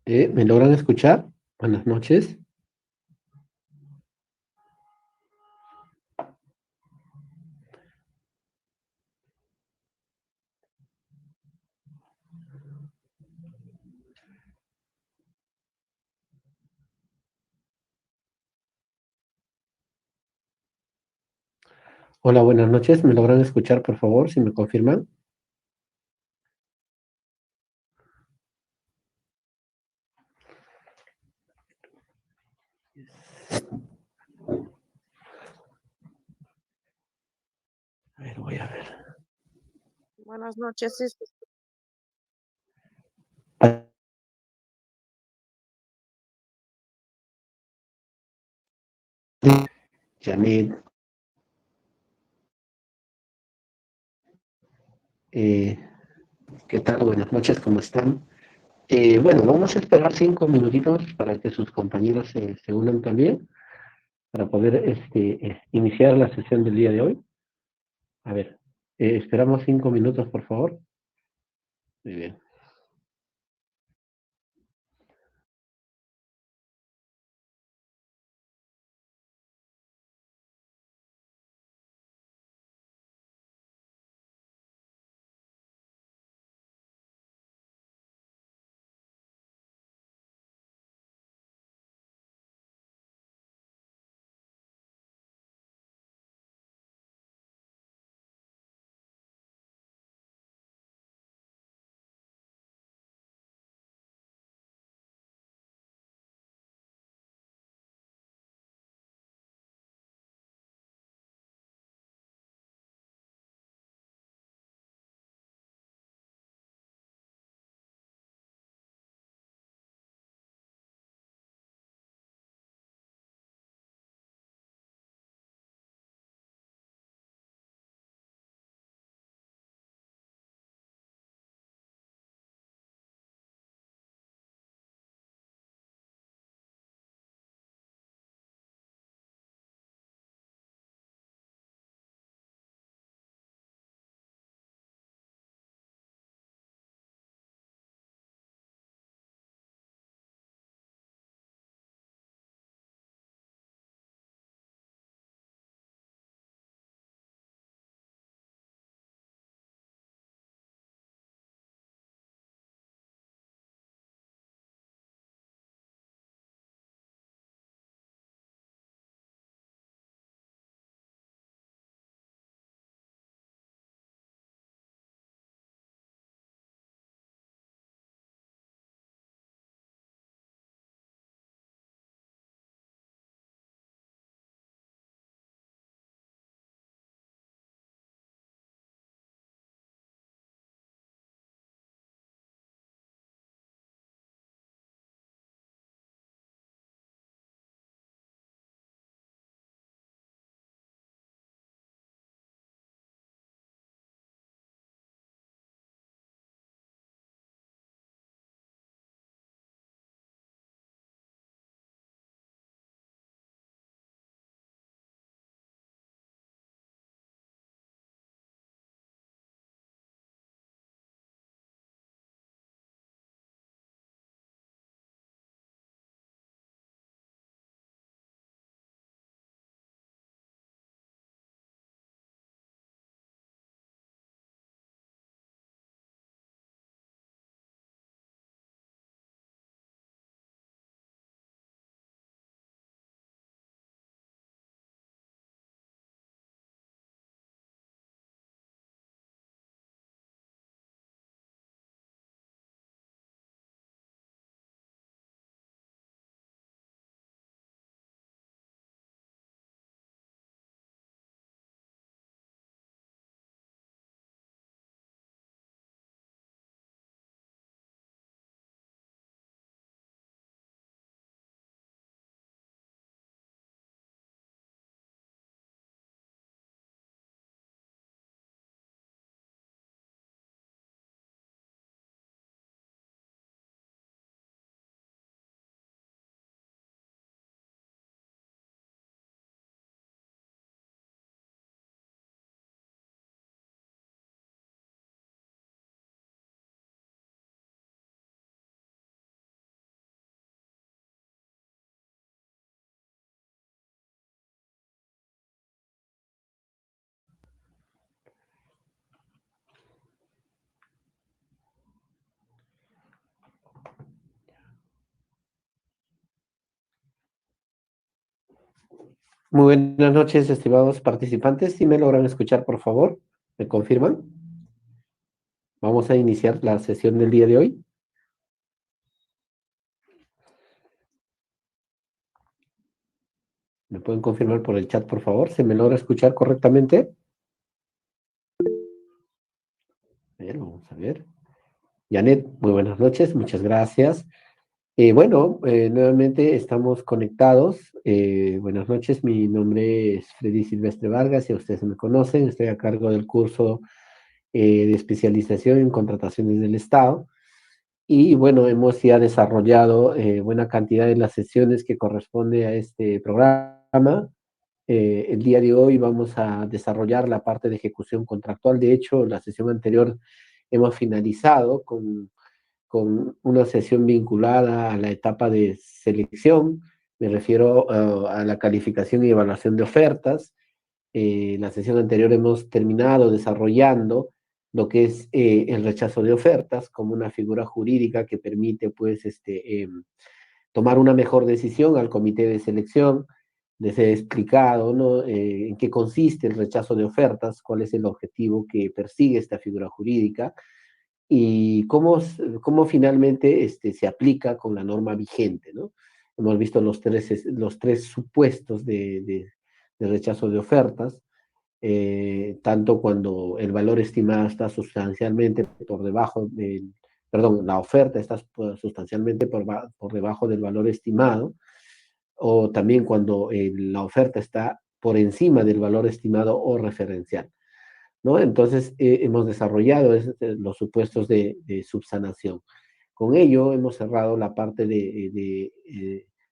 ¿Me logran escuchar? Buenas noches. Hola, buenas noches. ¿Me logran escuchar, por favor, si me confirman? A ver, voy a ver. Buenas noches, sí, Ah, Janet, eh, ¿qué tal? Buenas noches, ¿cómo están? Bueno, vamos a esperar 5 minutitos para que sus compañeros se unan también, para poder iniciar la sesión del día de hoy. A ver, esperamos 5 minutos, por favor. Muy bien. Muy buenas noches, estimados participantes. Si me logran escuchar, por favor, ¿me confirman? Vamos a iniciar la sesión del día de hoy. ¿Me pueden confirmar por el chat, por favor? ¿Se me logra escuchar correctamente? A ver, vamos a ver. Janet, muy buenas noches, muchas gracias. Nuevamente estamos conectados. Buenas noches, mi nombre es Freddy Silvestre Vargas, ya ustedes me conocen, estoy a cargo del curso de especialización en contrataciones del Estado. Y bueno, hemos ya desarrollado buena cantidad de las sesiones que corresponde a este programa. El día de hoy vamos a desarrollar la parte de ejecución contractual. De hecho, la sesión anterior hemos finalizado con una sesión vinculada a la etapa de selección. Me refiero a la calificación y evaluación de ofertas. La sesión anterior hemos terminado desarrollando lo que es el rechazo de ofertas como una figura jurídica que permite pues tomar una mejor decisión al comité de selección. Les he explicado, ¿no? En qué consiste el rechazo de ofertas, cuál es el objetivo que persigue esta figura jurídica y cómo finalmente se aplica con la norma vigente, ¿no? Hemos visto los tres supuestos de rechazo de ofertas, tanto cuando el valor estimado está sustancialmente por debajo del, perdón, la oferta está sustancialmente por debajo del valor estimado, o también cuando la oferta está por encima del valor estimado o referencial, ¿no? Entonces, hemos desarrollado los supuestos de subsanación. Con ello, hemos cerrado la parte de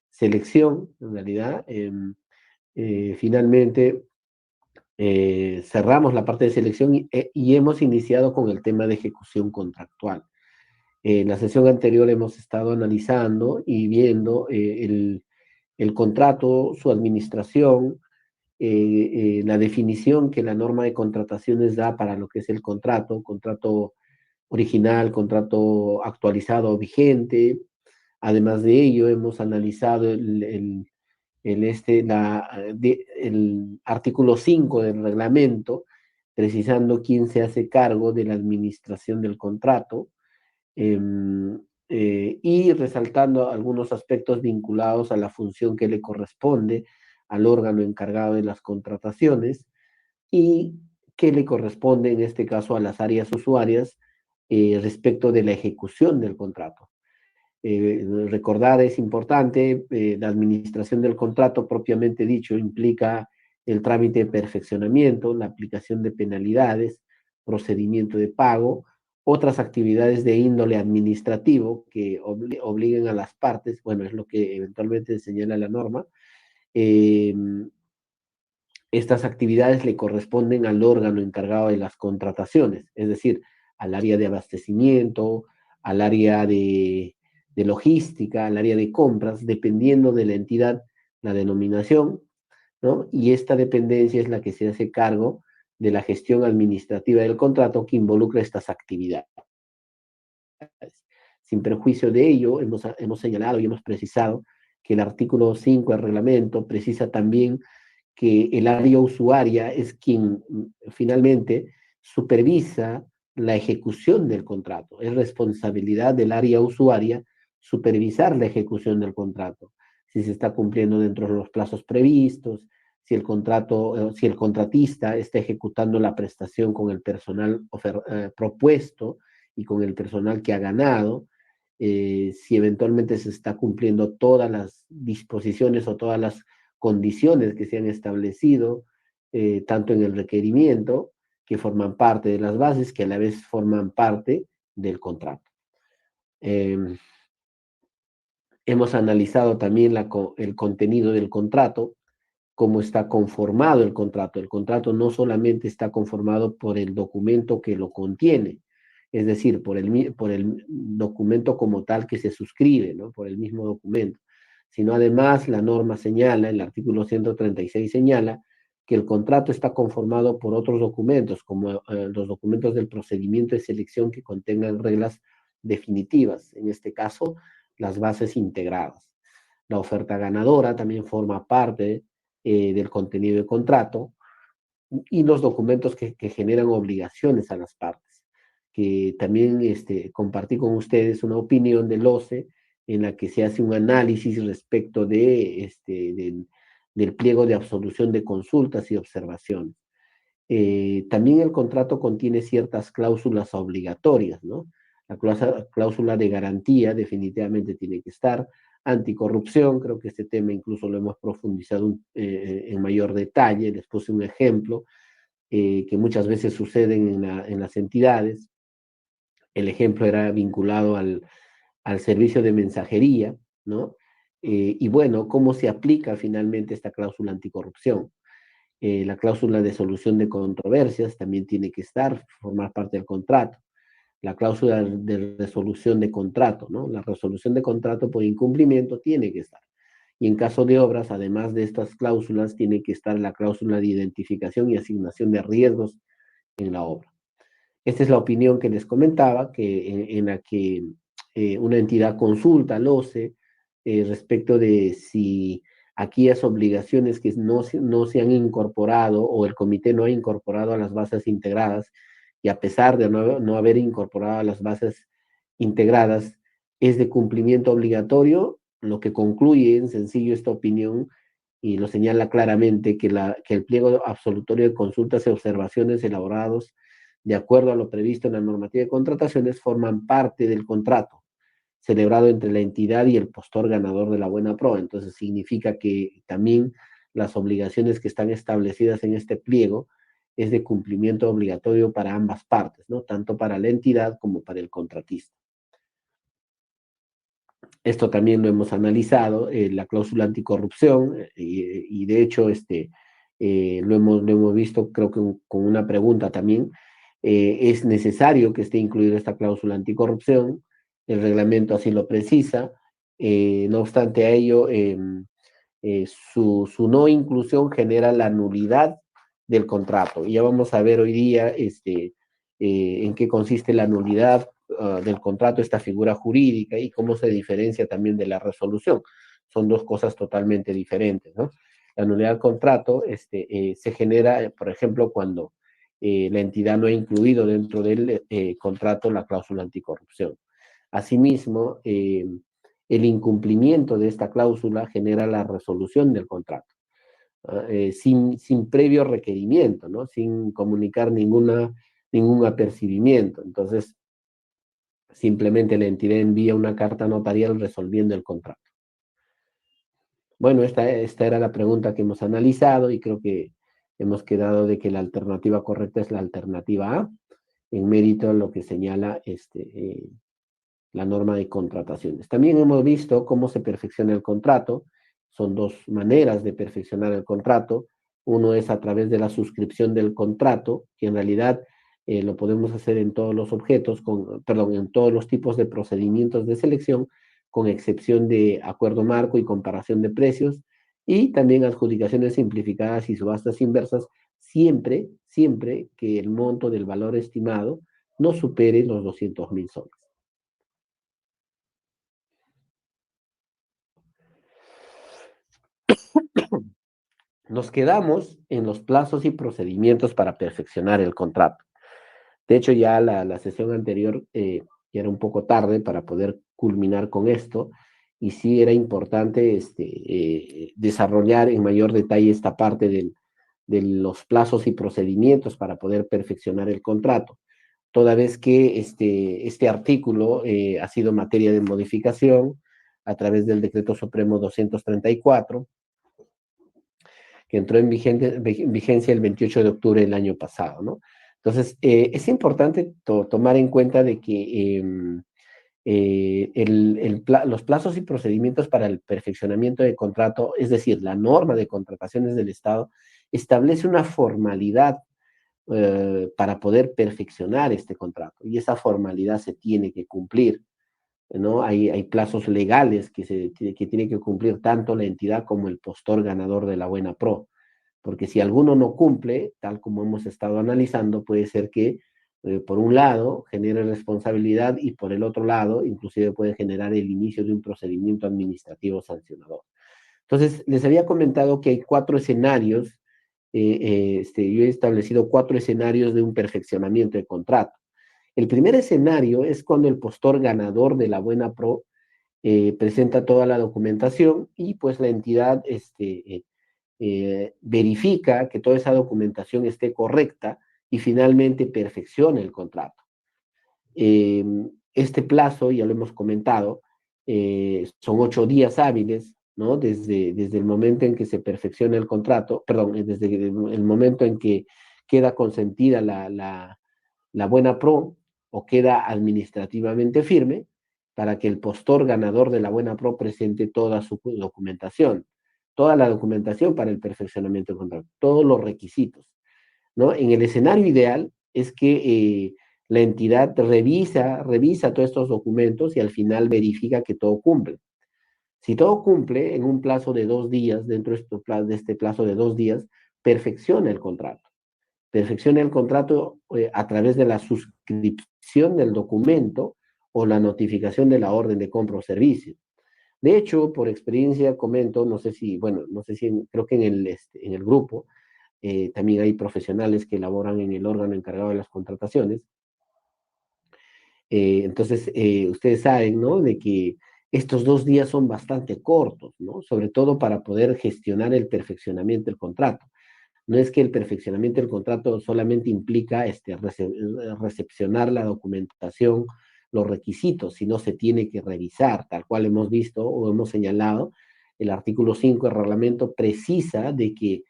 selección, en realidad. Finalmente, cerramos la parte de selección y hemos iniciado con el tema de ejecución contractual. En la sesión anterior hemos estado analizando y viendo el contrato, su administración, la definición que la norma de contrataciones da para lo que es el contrato original, contrato actualizado o vigente. Además de ello, hemos analizado el artículo 5 del reglamento, precisando quién se hace cargo de la administración del contrato, eh, y resaltando algunos aspectos vinculados a la función que le corresponde al órgano encargado de las contrataciones y que le corresponde en este caso a las áreas usuarias respecto de la ejecución del contrato. Recordar es importante, la administración del contrato propiamente dicho implica el trámite de perfeccionamiento, la aplicación de penalidades, procedimiento de pago, otras actividades de índole administrativo que obliguen a las partes, bueno, es lo que eventualmente señala la norma. eh, Estas actividades le corresponden al órgano encargado de las contrataciones, es decir, al área de abastecimiento, al área de logística, al área de compras, dependiendo de la entidad, la denominación, ¿no? Y esta dependencia es la que se hace cargo de la gestión administrativa del contrato que involucra estas actividades. Sin perjuicio de ello, hemos señalado y hemos precisado que el artículo 5 del reglamento precisa también que el área usuaria es quien finalmente supervisa la ejecución del contrato. Es responsabilidad del área usuaria supervisar la ejecución del contrato, si se está cumpliendo dentro de los plazos previstos, si el contratista está ejecutando la prestación con el personal propuesto y con el personal que ha ganado, si eventualmente se está cumpliendo todas las disposiciones o todas las condiciones que se han establecido, tanto en el requerimiento, que forman parte de las bases, que a la vez forman parte del contrato. Hemos analizado también el contenido del contrato, cómo está conformado el contrato. El contrato no solamente está conformado por el documento que lo contiene, es decir, por el documento como tal que se suscribe, ¿no? Por el mismo documento, sino además la norma señala, el artículo 136 señala, que el contrato está conformado por otros documentos, como los documentos del procedimiento de selección que contengan reglas definitivas, en este caso, las bases integradas. La oferta ganadora también forma parte del contenido del contrato, y los documentos que generan obligaciones a las partes. Que también compartí con ustedes una opinión del OCE en la que se hace un análisis respecto del pliego de absolución de consultas y observaciones. También el contrato contiene ciertas cláusulas obligatorias, ¿no? La cláusula de garantía definitivamente tiene que estar. Anticorrupción, creo que este tema incluso lo hemos profundizado en mayor detalle. Les puse un ejemplo que muchas veces suceden en las entidades. El ejemplo era vinculado al servicio de mensajería, ¿no? Y bueno, ¿cómo se aplica finalmente esta cláusula anticorrupción? La cláusula de solución de controversias también tiene que estar, formar parte del contrato. La cláusula de resolución de contrato, ¿no? La resolución de contrato por incumplimiento tiene que estar. Y en caso de obras, además de estas cláusulas, tiene que estar la cláusula de identificación y asignación de riesgos en la obra. Esta es la opinión que les comentaba, en la que una entidad consulta al OCE respecto de si aquellas obligaciones que no se han incorporado o el comité no ha incorporado a las bases integradas, y a pesar de no haber incorporado a las bases integradas, es de cumplimiento obligatorio, lo que concluye en sencillo esta opinión y lo señala claramente que el pliego absolutorio de consultas y observaciones elaborados de acuerdo a lo previsto en la normativa de contrataciones forman parte del contrato celebrado entre la entidad y el postor ganador de la buena prueba. Entonces significa que también las obligaciones que están establecidas en este pliego es de cumplimiento obligatorio para ambas partes, ¿no? Tanto para la entidad como para el contratista. Esto también lo hemos analizado, la cláusula anticorrupción, y de hecho lo hemos visto, creo que con una pregunta también. Es necesario que esté incluida esta cláusula anticorrupción, el reglamento así lo precisa. No obstante a ello, su no inclusión genera la nulidad del contrato. Y ya vamos a ver hoy día en qué consiste la nulidad del contrato, esta figura jurídica, y cómo se diferencia también de la resolución. Son dos cosas totalmente diferentes, ¿no? La nulidad del contrato se genera, por ejemplo, cuando la entidad no ha incluido dentro del contrato la cláusula anticorrupción. Asimismo, el incumplimiento de esta cláusula genera la resolución del contrato, sin previo requerimiento, ¿no? Sin comunicar ningún apercibimiento. Entonces, simplemente la entidad envía una carta notarial resolviendo el contrato. Bueno, esta era la pregunta que hemos analizado y creo que hemos quedado de que la alternativa correcta es la alternativa A, en mérito a lo que señala la norma de contrataciones. También hemos visto cómo se perfecciona el contrato. Son dos maneras de perfeccionar el contrato. Uno es a través de la suscripción del contrato, que en realidad lo podemos hacer en todos los objetos, en todos los tipos de procedimientos de selección, con excepción de acuerdo marco y comparación de precios, y también adjudicaciones simplificadas y subastas inversas, siempre que el monto del valor estimado no supere los 200.000 soles. Nos quedamos en los plazos y procedimientos para perfeccionar el contrato. De hecho, ya la sesión anterior ya era un poco tarde para poder culminar con esto, y sí era importante desarrollar en mayor detalle esta parte de los plazos y procedimientos para poder perfeccionar el contrato, toda vez que este artículo ha sido materia de modificación a través del Decreto Supremo 234, que entró en vigencia el 28 de octubre del año pasado, ¿no? Entonces, es importante tomar en cuenta de que los plazos y procedimientos para el perfeccionamiento de contrato, es decir, la norma de contrataciones del Estado, establece una formalidad para poder perfeccionar este contrato, y esa formalidad se tiene que cumplir, ¿no? Hay plazos legales que tiene que cumplir tanto la entidad como el postor ganador de la buena pro, porque si alguno no cumple, tal como hemos estado analizando, puede ser que por un lado genere responsabilidad y por el otro lado inclusive puede generar el inicio de un procedimiento administrativo sancionador. Entonces, les había comentado que hay 4 escenarios, yo he establecido 4 escenarios de un perfeccionamiento de contrato. El primer escenario es cuando el postor ganador de la buena pro presenta toda la documentación y pues la entidad verifica que toda esa documentación esté correcta y finalmente perfecciona el contrato. Eh, este plazo, ya lo hemos comentado, son 8 días hábiles, ¿no? Desde el momento en que se perfecciona el contrato, perdón, desde el momento en que queda consentida la buena pro o queda administrativamente firme para que el postor ganador de la buena pro presente toda su documentación, toda la documentación para el perfeccionamiento del contrato, todos los requisitos, ¿no? En el escenario ideal es que la entidad revisa todos estos documentos y al final verifica que todo cumple. Si todo cumple en un plazo de 2 días, dentro de este plazo de 2 días, perfecciona el contrato. Perfecciona el contrato a través de la suscripción del documento o la notificación de la orden de compra o servicio. De hecho, por experiencia comento, no sé si, bueno, no sé si, creo que en el grupo también hay profesionales que elaboran en el órgano encargado de las contrataciones. Entonces, ustedes saben, ¿no? De que estos 2 días son bastante cortos, ¿no? Sobre todo para poder gestionar el perfeccionamiento del contrato. No es que el perfeccionamiento del contrato solamente implica recepcionar la documentación, los requisitos, sino se tiene que revisar, tal cual hemos visto o hemos señalado, el artículo 5 del reglamento precisa de que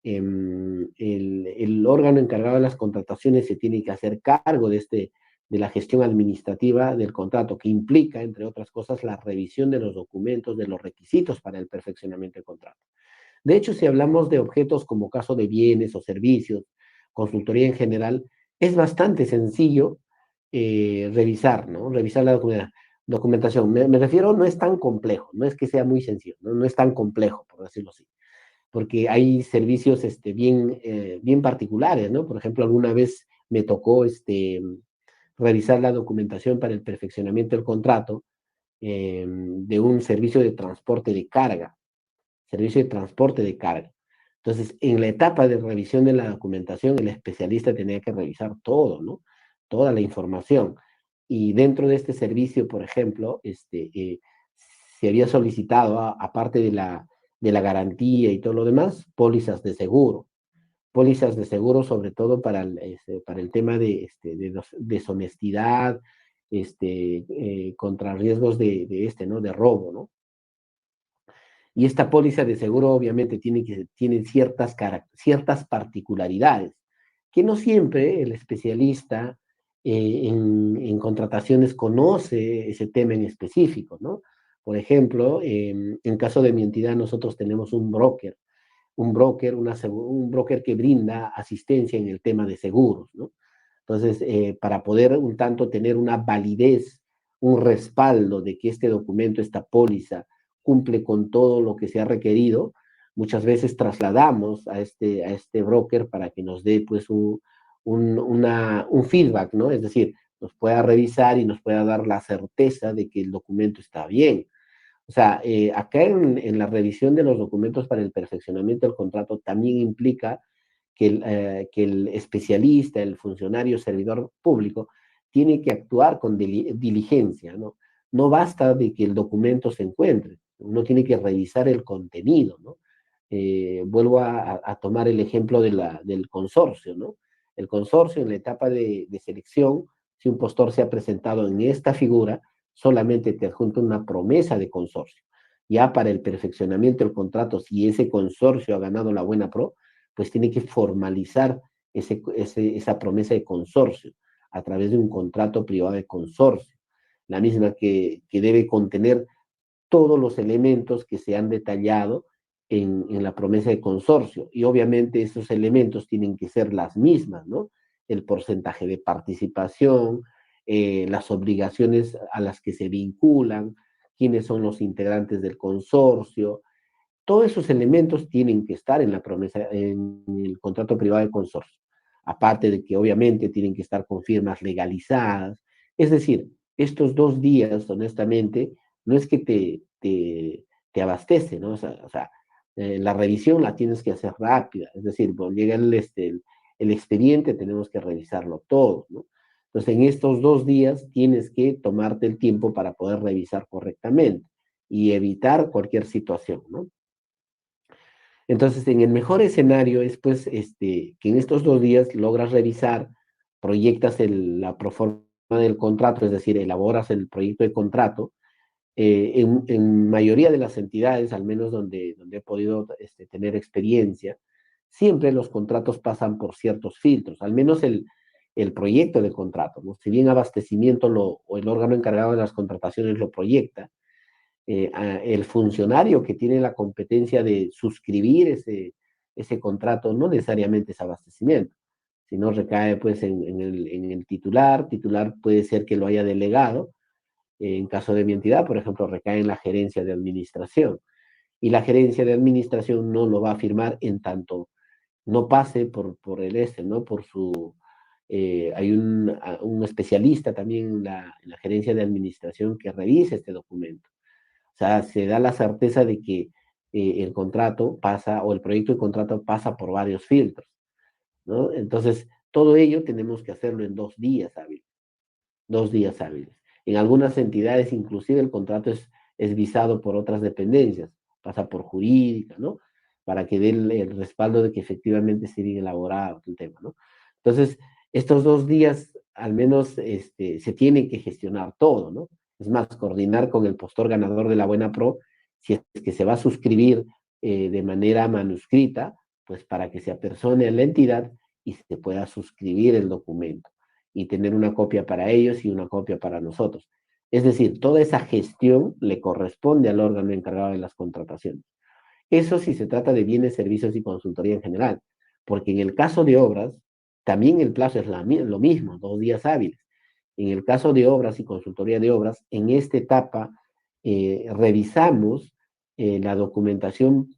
el órgano encargado de las contrataciones se tiene que hacer cargo de la gestión administrativa del contrato, que implica, entre otras cosas, la revisión de los documentos, de los requisitos para el perfeccionamiento del contrato. De hecho, si hablamos de objetos como caso de bienes o servicios, consultoría en general, es bastante sencillo revisar, ¿no? Revisar la documentación. Me refiero, no es tan complejo, no es que sea muy sencillo, no es tan complejo, por decirlo así, porque hay servicios bien particulares, ¿no? Por ejemplo, alguna vez me tocó revisar la documentación para el perfeccionamiento del contrato de un servicio de transporte de carga, servicio de transporte de carga. Entonces, en la etapa de revisión de la documentación, el especialista tenía que revisar todo, ¿no? Toda la información. Y dentro de este servicio, por ejemplo, se había solicitado, aparte de la garantía y todo lo demás, pólizas de seguro. Pólizas de seguro, sobre todo para el tema de deshonestidad, contra riesgos ¿no? De robo, ¿no? Y esta póliza de seguro obviamente tiene ciertas particularidades, que no siempre el especialista en contrataciones conoce ese tema en específico, ¿no? Por ejemplo, en caso de mi entidad nosotros tenemos un broker que brinda asistencia en el tema de seguros, ¿no? Entonces, para poder un tanto tener una validez, un respaldo de que este documento, esta póliza, cumple con todo lo que se ha requerido, muchas veces trasladamos a este broker para que nos dé pues un feedback, ¿no? Es decir, nos pueda revisar y nos pueda dar la certeza de que el documento está bien. O sea, acá en la revisión de los documentos para el perfeccionamiento del contrato también implica que el especialista, el funcionario, servidor público, tiene que actuar con diligencia, ¿no? No basta de que el documento se encuentre, uno tiene que revisar el contenido, ¿no? Vuelvo a tomar el ejemplo del consorcio, ¿no? El consorcio en la etapa de selección, si un postor se ha presentado en esta figura, solamente te adjunta una promesa de consorcio. Ya para el perfeccionamiento del contrato, si ese consorcio ha ganado la buena pro, pues tiene que formalizar esa promesa de consorcio a través de un contrato privado de consorcio, la misma que debe contener todos los elementos que se han detallado en la promesa de consorcio. Y obviamente esos elementos tienen que ser las mismas, ¿no? El porcentaje de participación, las obligaciones a las que se vinculan, quiénes son los integrantes del consorcio. Todos esos elementos tienen que estar en la promesa, en el contrato privado de consorcio. Aparte de que obviamente tienen que estar con firmas legalizadas. Es decir, estos 2 días, honestamente, no es que te te abastece, ¿no? La revisión la tienes que hacer rápida, es decir, cuando llega el expediente tenemos que revisarlo todo, ¿no? Entonces, en estos 2 días tienes que tomarte el tiempo para poder revisar correctamente y evitar cualquier situación, ¿no? Entonces, en el mejor escenario es, pues, que en estos 2 días logras revisar, proyectas la proforma del contrato, es decir, elaboras el proyecto de contrato. En mayoría de las entidades, al menos donde he podido tener experiencia, siempre los contratos pasan por ciertos filtros, al menos el proyecto de contrato, ¿no? Si bien abastecimiento o el órgano encargado de las contrataciones lo proyecta, el funcionario que tiene la competencia de suscribir ese contrato no necesariamente es abastecimiento, sino recae pues en el titular. Titular puede ser que lo haya delegado. En caso de mi entidad, por ejemplo, recae en la gerencia de administración. Y la gerencia de administración no lo va a firmar en tanto no pase por ¿no? Hay un especialista también en la gerencia de administración que revise este documento. O sea, se da la certeza de que el contrato pasa, o el proyecto de contrato pasa por varios filtros, ¿no? Entonces, todo ello tenemos que hacerlo en 2 días hábiles. 2 días hábiles. En algunas entidades, inclusive, el contrato es visado por otras dependencias, pasa por jurídica, ¿no? Para que dé el respaldo de que efectivamente esté bien elaborado el tema, ¿no? Entonces, estos 2 días, al menos, se tiene que gestionar todo, ¿no? Es más, coordinar con el postor ganador de la Buena Pro, si es que se va a suscribir de manera manuscrita, pues para que se apersone a la entidad y se pueda suscribir el documento y tener una copia para ellos y una copia para nosotros. Es decir, toda esa gestión le corresponde al órgano encargado de las contrataciones. Eso si se trata de bienes, servicios y consultoría en general, porque en el caso de obras, también el plazo es lo mismo, 2 días hábiles. En el caso de obras y consultoría de obras, en esta etapa revisamos la documentación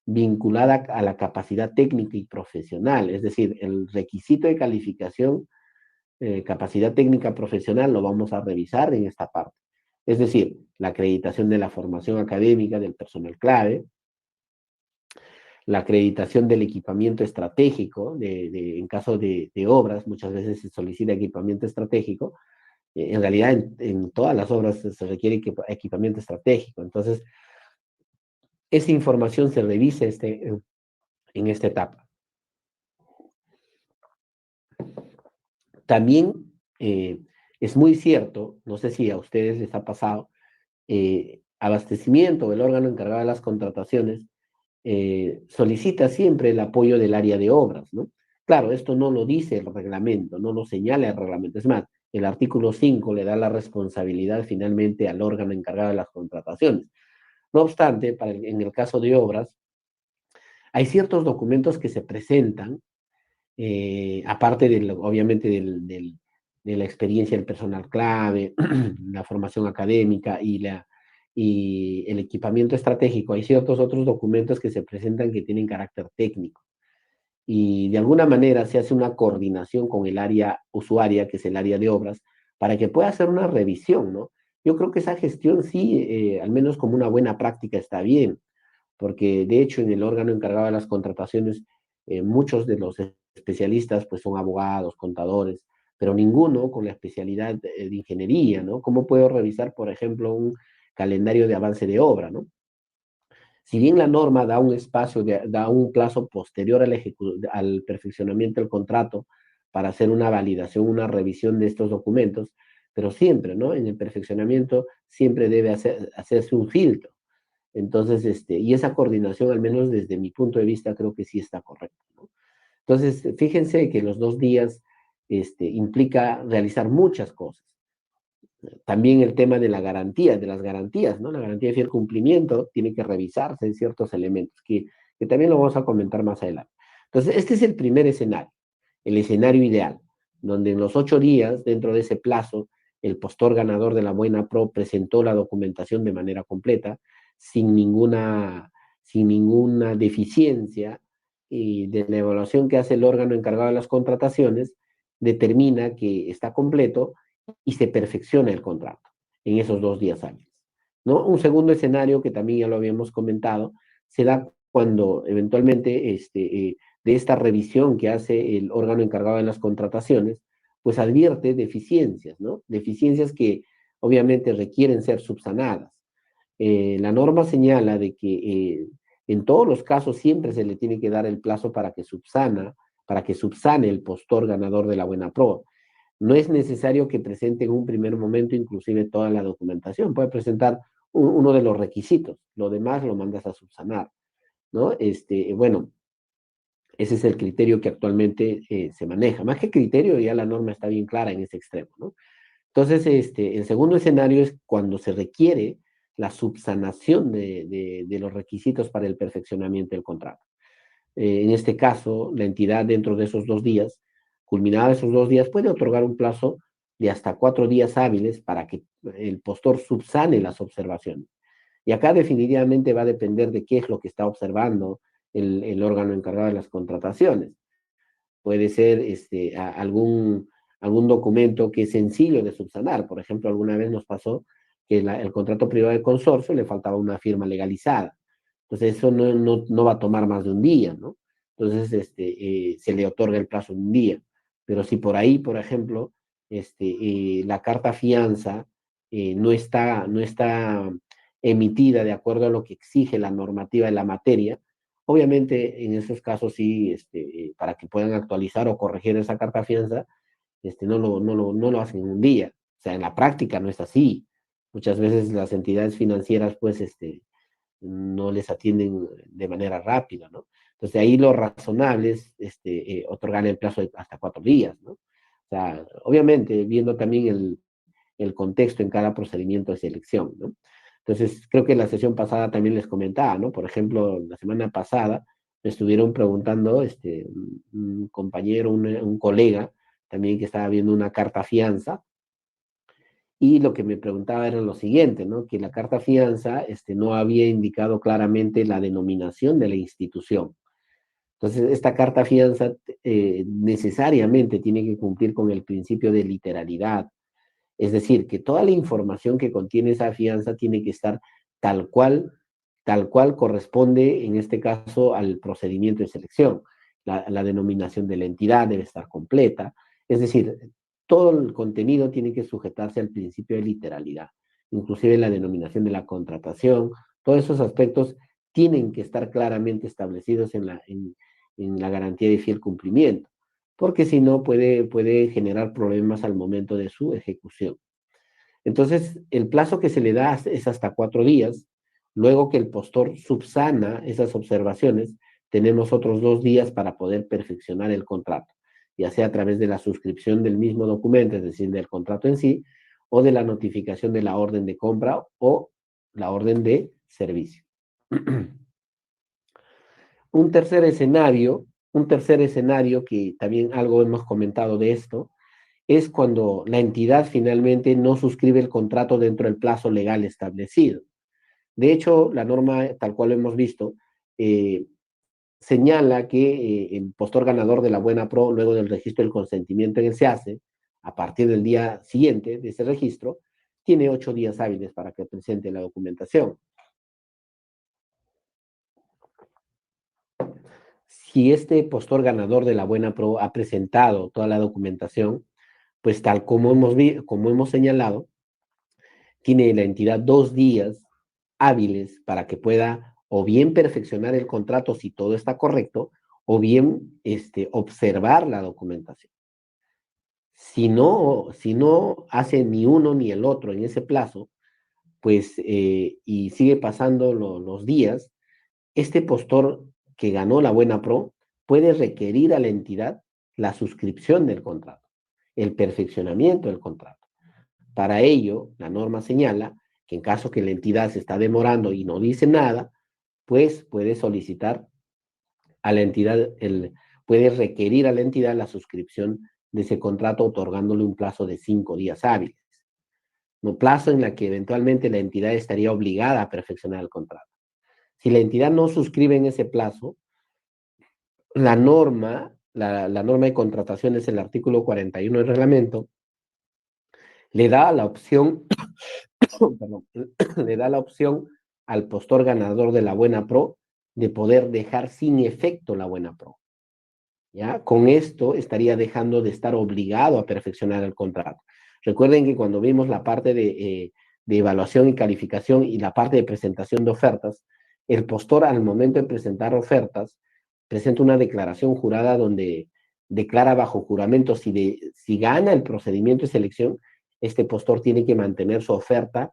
vinculada a la capacidad técnica y profesional, es decir, el requisito de calificación, capacidad técnica profesional, lo vamos a revisar en esta parte. Es decir, la acreditación de la formación académica del personal clave, la acreditación del equipamiento estratégico, en caso de obras, muchas veces se solicita equipamiento estratégico. En realidad, en todas las obras se requiere equipamiento estratégico. Entonces, esa información se revisa en esta etapa. También es muy cierto, no sé si a ustedes les ha pasado, abastecimiento, el órgano encargado de las contrataciones, solicita siempre el apoyo del área de obras, ¿no? Claro, esto no lo dice el reglamento, no lo señala el reglamento. Es más, el artículo 5 le da la responsabilidad finalmente al órgano encargado de las contrataciones. No obstante, en el caso de obras, hay ciertos documentos que se presentan, aparte obviamente de la experiencia del personal clave, la formación académica y el equipamiento estratégico. Hay ciertos otros documentos que se presentan que tienen carácter técnico. Y de alguna manera se hace una coordinación con el área usuaria, que es el área de obras, para que pueda hacer una revisión, ¿no? Yo creo que esa gestión sí, al menos como una buena práctica, está bien, porque de hecho en el órgano encargado de las contrataciones, muchos de los especialistas pues son abogados, contadores, pero ninguno con la especialidad de ingeniería, ¿no? ¿Cómo puedo revisar, por ejemplo, un calendario de avance de obra, ¿no? Si bien la norma da un espacio, da un plazo posterior al perfeccionamiento del contrato para hacer una validación, una revisión de estos documentos, pero siempre, ¿no? En el perfeccionamiento siempre debe hacerse un filtro. Entonces, y esa coordinación, al menos desde mi punto de vista, creo que sí está correcta, ¿no? Entonces, fíjense que los 2 días implica realizar muchas cosas. También el tema de de las garantías, ¿no? La garantía de fiel cumplimiento tiene que revisarse en ciertos elementos, que también lo vamos a comentar más adelante. Entonces, este es el primer escenario, el escenario ideal, donde en los 8 días, dentro de ese plazo, el postor ganador de la Buena Pro presentó la documentación de manera completa, sin ninguna deficiencia, y de la evaluación que hace el órgano encargado de las contrataciones, determina que está completo y se perfecciona el contrato en esos 2 días hábiles. ¿no? Un segundo escenario que también ya lo habíamos comentado, se da cuando eventualmente de esta revisión que hace el órgano encargado de las contrataciones, pues advierte deficiencias, ¿no? Deficiencias que obviamente requieren ser subsanadas. La norma señala de que en todos los casos siempre se le tiene que dar el plazo para que subsane el postor ganador de la buena prueba. No es necesario que presente en un primer momento inclusive toda la documentación, puede presentar uno de los requisitos, lo demás lo mandas a subsanar, ¿no? Bueno, ese es el criterio que actualmente se maneja. Más que criterio, ya la norma está bien clara en ese extremo, ¿no? Entonces, el segundo escenario es cuando se requiere la subsanación de los requisitos para el perfeccionamiento del contrato. En este caso, la entidad dentro de esos 2 días, culminada esos 2 días, puede otorgar un plazo de hasta 4 días hábiles para que el postor subsane las observaciones. Y acá definitivamente va a depender de qué es lo que está observando el órgano encargado de las contrataciones. Puede ser algún documento que es sencillo de subsanar. Por ejemplo, alguna vez nos pasó que el contrato privado de consorcio le faltaba una firma legalizada. Entonces, eso no va a tomar más de un día, ¿no? Entonces, se le otorga el plazo de un día. Pero si por ahí, por ejemplo, la carta fianza no está emitida de acuerdo a lo que exige la normativa de la materia, obviamente, en esos casos sí, para que puedan actualizar o corregir esa carta fianza, no lo hacen en un día. O sea, en la práctica no es así. Muchas veces las entidades financieras, pues, no les atienden de manera rápida, ¿no? Entonces, ahí lo razonable es otorgar el plazo de hasta 4 días, ¿no? O sea, obviamente, viendo también el contexto en cada procedimiento de selección, ¿no? Entonces, creo que en la sesión pasada también les comentaba, ¿no? Por ejemplo, la semana pasada me estuvieron preguntando un compañero, un colega, también que estaba viendo una carta fianza, y lo que me preguntaba era lo siguiente, ¿no? Que la carta fianza no había indicado claramente la denominación de la institución. Entonces, esta carta fianza necesariamente tiene que cumplir con el principio de literalidad, es decir, que toda la información que contiene esa fianza tiene que estar tal cual, tal cual corresponde, en este caso, al procedimiento de selección. La denominación de la entidad debe estar completa. Es decir, todo el contenido tiene que sujetarse al principio de literalidad, inclusive la denominación de la contratación. Todos esos aspectos tienen que estar claramente establecidos en la garantía de fiel cumplimiento, porque si no puede generar problemas al momento de su ejecución. Entonces, el plazo que se le da es hasta 4 días. Luego que el postor subsana esas observaciones, tenemos otros 2 días para poder perfeccionar el contrato, ya sea a través de la suscripción del mismo documento, es decir, del contrato en sí, o de la notificación de la orden de compra o la orden de servicio. Un tercer escenario, un tercer escenario que también algo hemos comentado de esto, es cuando la entidad finalmente no suscribe el contrato dentro del plazo legal establecido. De hecho, la norma, tal cual lo hemos visto, eh, señala que el postor ganador de la buena pro, luego del registro del consentimiento en el SEACE, a partir del día siguiente de ese registro, tiene 8 días hábiles para que presente la documentación. Si este postor ganador de la buena pro ha presentado toda la documentación, pues tal como hemos señalado, tiene la entidad 2 días hábiles para que pueda o bien perfeccionar el contrato si todo está correcto, o bien observar la documentación. Si no hace ni uno ni el otro en ese plazo, pues, y sigue pasando los días, este postor que ganó la buena pro puede requerir a la entidad la suscripción del contrato, el perfeccionamiento del contrato. Para ello, la norma señala que en caso que la entidad se está demorando y no dice nada, pues puede solicitar a la entidad, puede requerir a la entidad la suscripción de ese contrato otorgándole un plazo de 5 días hábiles, un plazo en la que eventualmente la entidad estaría obligada a perfeccionar el contrato. Si la entidad no suscribe en ese plazo, la norma de contratación es el artículo 41 del reglamento, le da la opción perdón, le da la opción al postor ganador de la buena pro de poder dejar sin efecto la buena pro. ¿Ya? Con esto estaría dejando de estar obligado a perfeccionar el contrato. Recuerden que cuando vimos la parte de evaluación y calificación y la parte de presentación de ofertas, el postor al momento de presentar ofertas presenta una declaración jurada donde declara bajo juramento si gana el procedimiento de selección, este postor tiene que mantener su oferta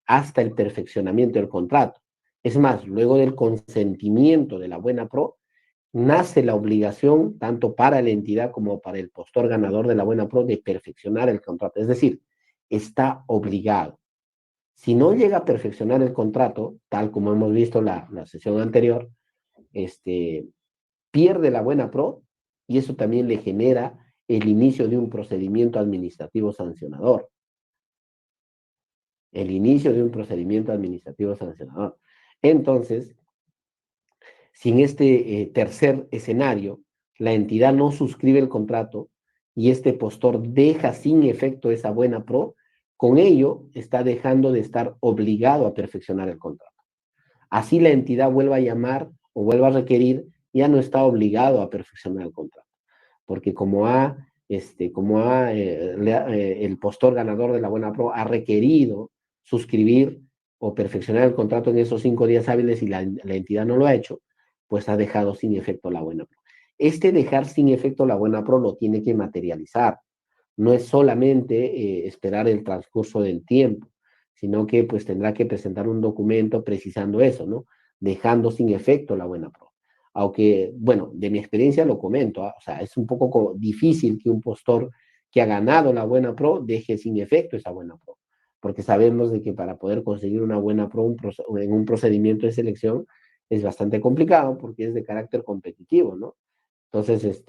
hasta el perfeccionamiento del contrato. Es más, luego del consentimiento de la buena pro, nace la obligación, tanto para la entidad como para el postor ganador de la buena pro, de perfeccionar el contrato. Es decir, está obligado. Si no llega a perfeccionar el contrato, tal como hemos visto la sesión anterior, pierde la buena pro y eso también le genera el inicio de un procedimiento administrativo sancionador. El inicio de un procedimiento administrativo sancionador. Entonces, si en este tercer escenario la entidad no suscribe el contrato y este postor deja sin efecto esa buena pro, con ello está dejando de estar obligado a perfeccionar el contrato. Así la entidad vuelva a llamar o vuelva a requerir, ya no está obligado a perfeccionar el contrato, porque el postor ganador de la buena pro ha requerido suscribir o perfeccionar el contrato en esos 5 días hábiles y la entidad no lo ha hecho, pues ha dejado sin efecto la buena pro. Este dejar sin efecto la buena pro lo tiene que materializar. No es solamente esperar el transcurso del tiempo, sino que pues tendrá que presentar un documento precisando eso, ¿no? Dejando sin efecto la buena pro. Aunque, bueno, de mi experiencia lo comento, o sea, es un poco difícil que un postor que ha ganado la buena pro deje sin efecto esa buena pro, porque sabemos de que para poder conseguir una buena pro en un procedimiento de selección es bastante complicado porque es de carácter competitivo, ¿no? Entonces,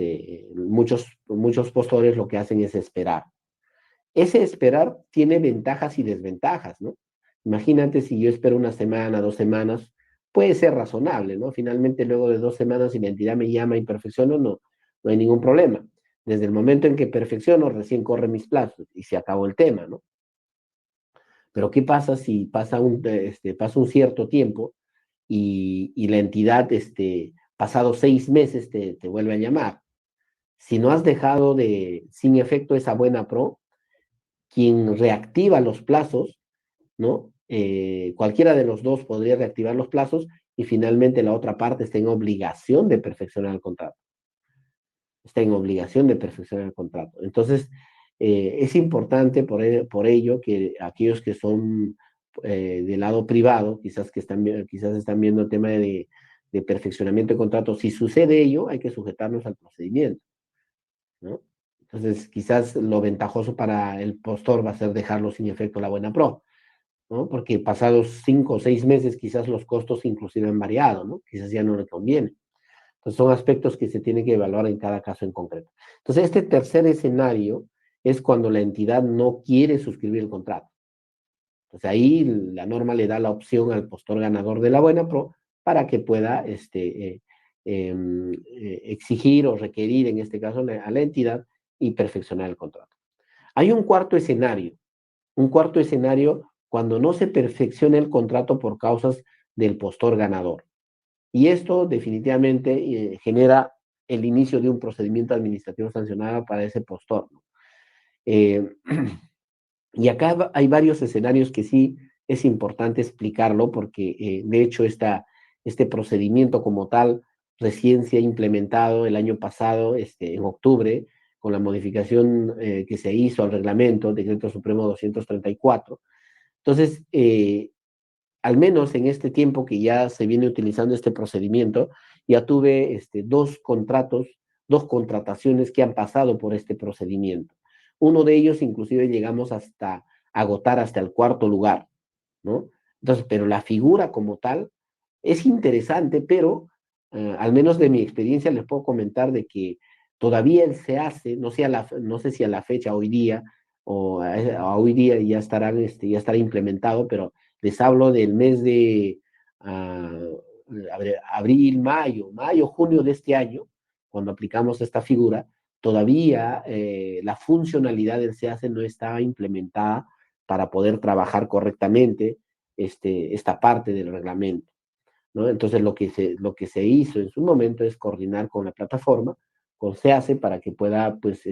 muchos postores lo que hacen es esperar. Ese esperar tiene ventajas y desventajas, ¿no? Imagínate si yo espero una semana, 2 semanas, puede ser razonable, ¿no? Finalmente, luego de 2 semanas, si la entidad me llama y perfecciono, no hay ningún problema. Desde el momento en que perfecciono, recién corre mis plazos y se acabó el tema, ¿no? Pero ¿qué pasa si pasa un cierto tiempo y la entidad, pasados 6 meses, te vuelve a llamar? Si no has dejado sin efecto esa buena pro, quien reactiva los plazos, ¿no? Cualquiera de los dos podría reactivar los plazos y finalmente la otra parte está en obligación de perfeccionar el contrato. Está en obligación de perfeccionar el contrato. Entonces, es importante por ello que aquellos que son del lado privado, quizás están viendo el tema de perfeccionamiento de contrato, si sucede ello, hay que sujetarnos al procedimiento, ¿no? Entonces, quizás lo ventajoso para el postor va a ser dejarlo sin efecto la buena pro, ¿no? Porque pasados 5 o 6 meses quizás los costos inclusive han variado, ¿no? Quizás ya no le conviene. Entonces son aspectos que se tienen que evaluar en cada caso en concreto. Entonces este tercer escenario es cuando la entidad no quiere suscribir el contrato. Entonces ahí la norma le da la opción al postor ganador de la buena pro para que pueda exigir o requerir, en este caso, a la entidad y perfeccionar el contrato. Hay un cuarto escenario cuando no se perfecciona el contrato por causas del postor ganador. Y esto definitivamente genera el inicio de un procedimiento administrativo sancionado para ese postor, ¿no? Eh, y acá hay varios escenarios que sí es importante explicarlo porque de hecho este procedimiento como tal recién se ha implementado el año pasado, en octubre, con la modificación que se hizo al reglamento, Decreto Supremo 234. Entonces, al menos en este tiempo que ya se viene utilizando este procedimiento, ya tuve 2 contrataciones que han pasado por este procedimiento. Uno de ellos, inclusive, llegamos hasta agotar hasta el cuarto lugar, ¿no? Entonces, pero la figura como tal es interesante, pero al menos de mi experiencia les puedo comentar de que todavía él se hace, no sé si a la fecha hoy día o a hoy día ya estará implementado, pero les hablo del mes de abril, junio de este año, cuando aplicamos esta figura, todavía la funcionalidad del SEACE no estaba implementada para poder trabajar correctamente esta parte del reglamento, ¿no? Entonces, lo que se hizo en su momento es coordinar con la plataforma, con SEACE, para que pueda, pues,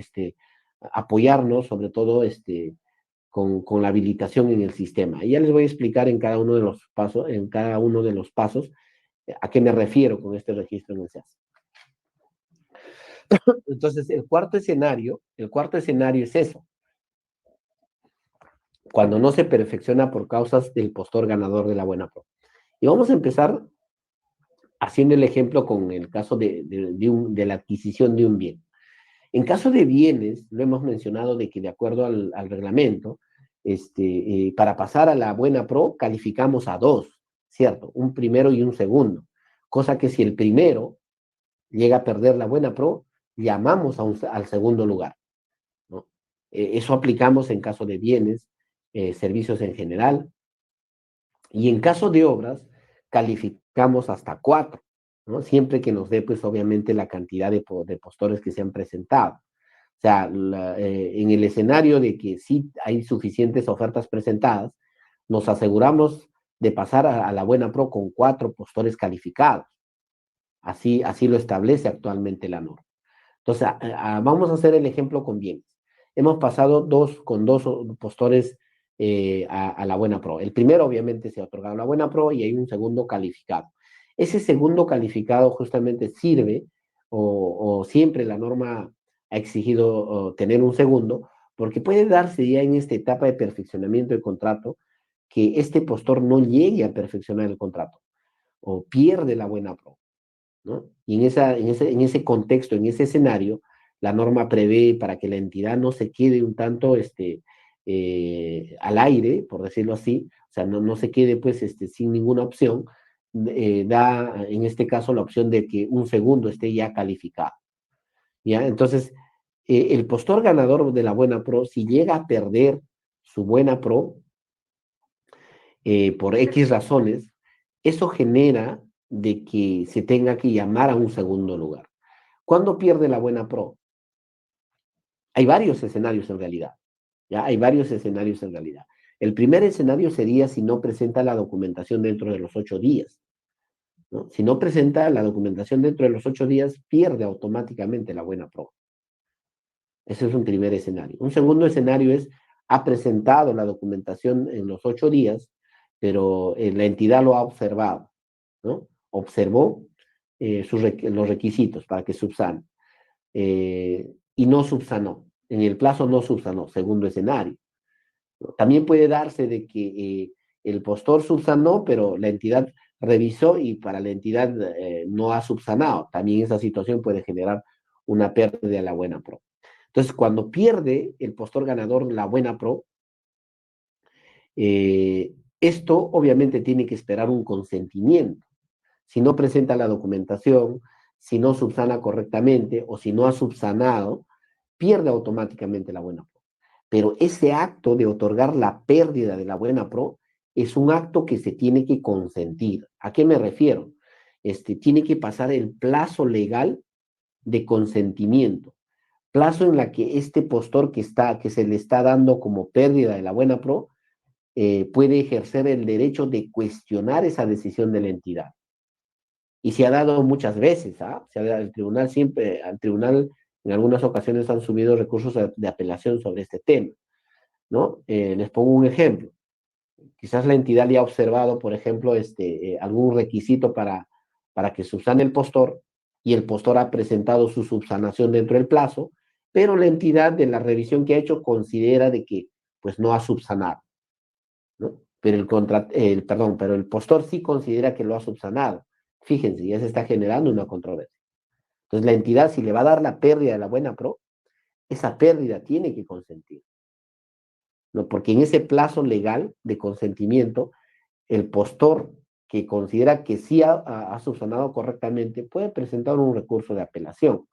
apoyarnos, sobre todo, con la habilitación en el sistema. Y ya les voy a explicar en cada uno de los pasos, a qué me refiero con este registro en el SEACE. Entonces, el cuarto escenario es eso, cuando no se perfecciona por causas del postor ganador de la buena pro. Y vamos a empezar haciendo el ejemplo con el caso de la adquisición de un bien. En caso de bienes, lo hemos mencionado de que de acuerdo al reglamento, para pasar a la buena pro, calificamos a dos, ¿cierto? Un primero y un segundo. Cosa que si el primero llega a perder la buena pro, llamamos al segundo lugar, ¿no? Eso aplicamos en caso de bienes, servicios en general, y en caso de obras, calificamos hasta 4, ¿no? Siempre que nos dé, pues, obviamente, la cantidad de postores que se han presentado. O sea, en el escenario de que sí hay suficientes ofertas presentadas, nos aseguramos de pasar a la buena pro con 4 postores calificados. Así lo establece actualmente la norma. Entonces, vamos a hacer el ejemplo con bienes. Hemos pasado con dos postores a la buena pro. El primero, obviamente, se ha otorgado la buena pro y hay un segundo calificado. Ese segundo calificado justamente sirve, o siempre la norma ha exigido tener un segundo, porque puede darse ya en esta etapa de perfeccionamiento del contrato que este postor no llegue a perfeccionar el contrato o pierde la buena pro, ¿no? Y en ese contexto, en ese escenario, la norma prevé para que la entidad no se quede un tanto al aire, por decirlo así, o sea, no se quede, pues, sin ninguna opción, da en este caso la opción de que un segundo esté ya calificado, ¿ya? Entonces, el postor ganador de la buena pro, si llega a perder su buena pro, por X razones, eso genera de que se tenga que llamar a un segundo lugar. ¿Cuándo pierde la buena pro? Hay varios escenarios en realidad, ¿ya? Hay varios escenarios en realidad. El primer escenario sería si no presenta la documentación dentro de los 8 días, ¿no? Si no presenta la documentación dentro de los 8 días, pierde automáticamente la buena pro. Ese es un primer escenario. Un segundo escenario es, ha presentado la documentación en los 8 días, pero la entidad lo ha observado, ¿no? Observó los requisitos para que subsane, y no subsanó. En el plazo no subsanó, segundo escenario. También puede darse de que el postor subsanó, pero la entidad revisó y para la entidad no ha subsanado. También esa situación puede generar una pérdida de la buena pro. Entonces, cuando pierde el postor ganador la buena pro, esto obviamente tiene que esperar un consentimiento. Si no presenta la documentación, si no subsana correctamente o si no ha subsanado, pierde automáticamente la buena pro. Pero ese acto de otorgar la pérdida de la buena pro es un acto que se tiene que consentir. ¿A qué me refiero? Tiene que pasar el plazo legal de consentimiento, plazo en la que este postor que se le está dando como pérdida de la buena pro puede ejercer el derecho de cuestionar esa decisión de la entidad. Y se ha dado muchas veces, ¿ah? El tribunal siempre, al tribunal en algunas ocasiones han subido recursos de apelación sobre este tema, ¿no? Les pongo un ejemplo. Quizás la entidad le ha observado, por ejemplo, algún requisito para que subsane el postor y el postor ha presentado su subsanación dentro del plazo, pero la entidad de la revisión que ha hecho considera de que pues no ha subsanado, ¿no? Pero el postor sí considera que lo ha subsanado. Fíjense, ya se está generando una controversia. Entonces la entidad, si le va a dar la pérdida de la buena pro, esa pérdida tiene que consentir, ¿no? Porque en ese plazo legal de consentimiento, el postor que considera que sí ha subsanado correctamente puede presentar un recurso de apelación,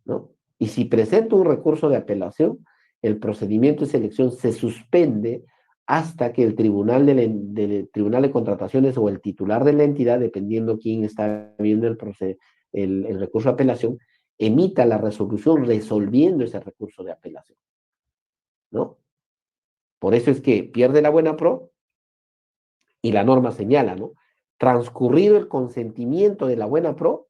¿no? Y si presenta un recurso de apelación, el procedimiento de selección se suspende hasta que el tribunal de contrataciones o el titular de la entidad, dependiendo quién está viendo el recurso de apelación, emita la resolución resolviendo ese recurso de apelación, ¿no? Por eso es que pierde la buena pro y la norma señala, ¿no? Transcurrido el consentimiento de la buena pro,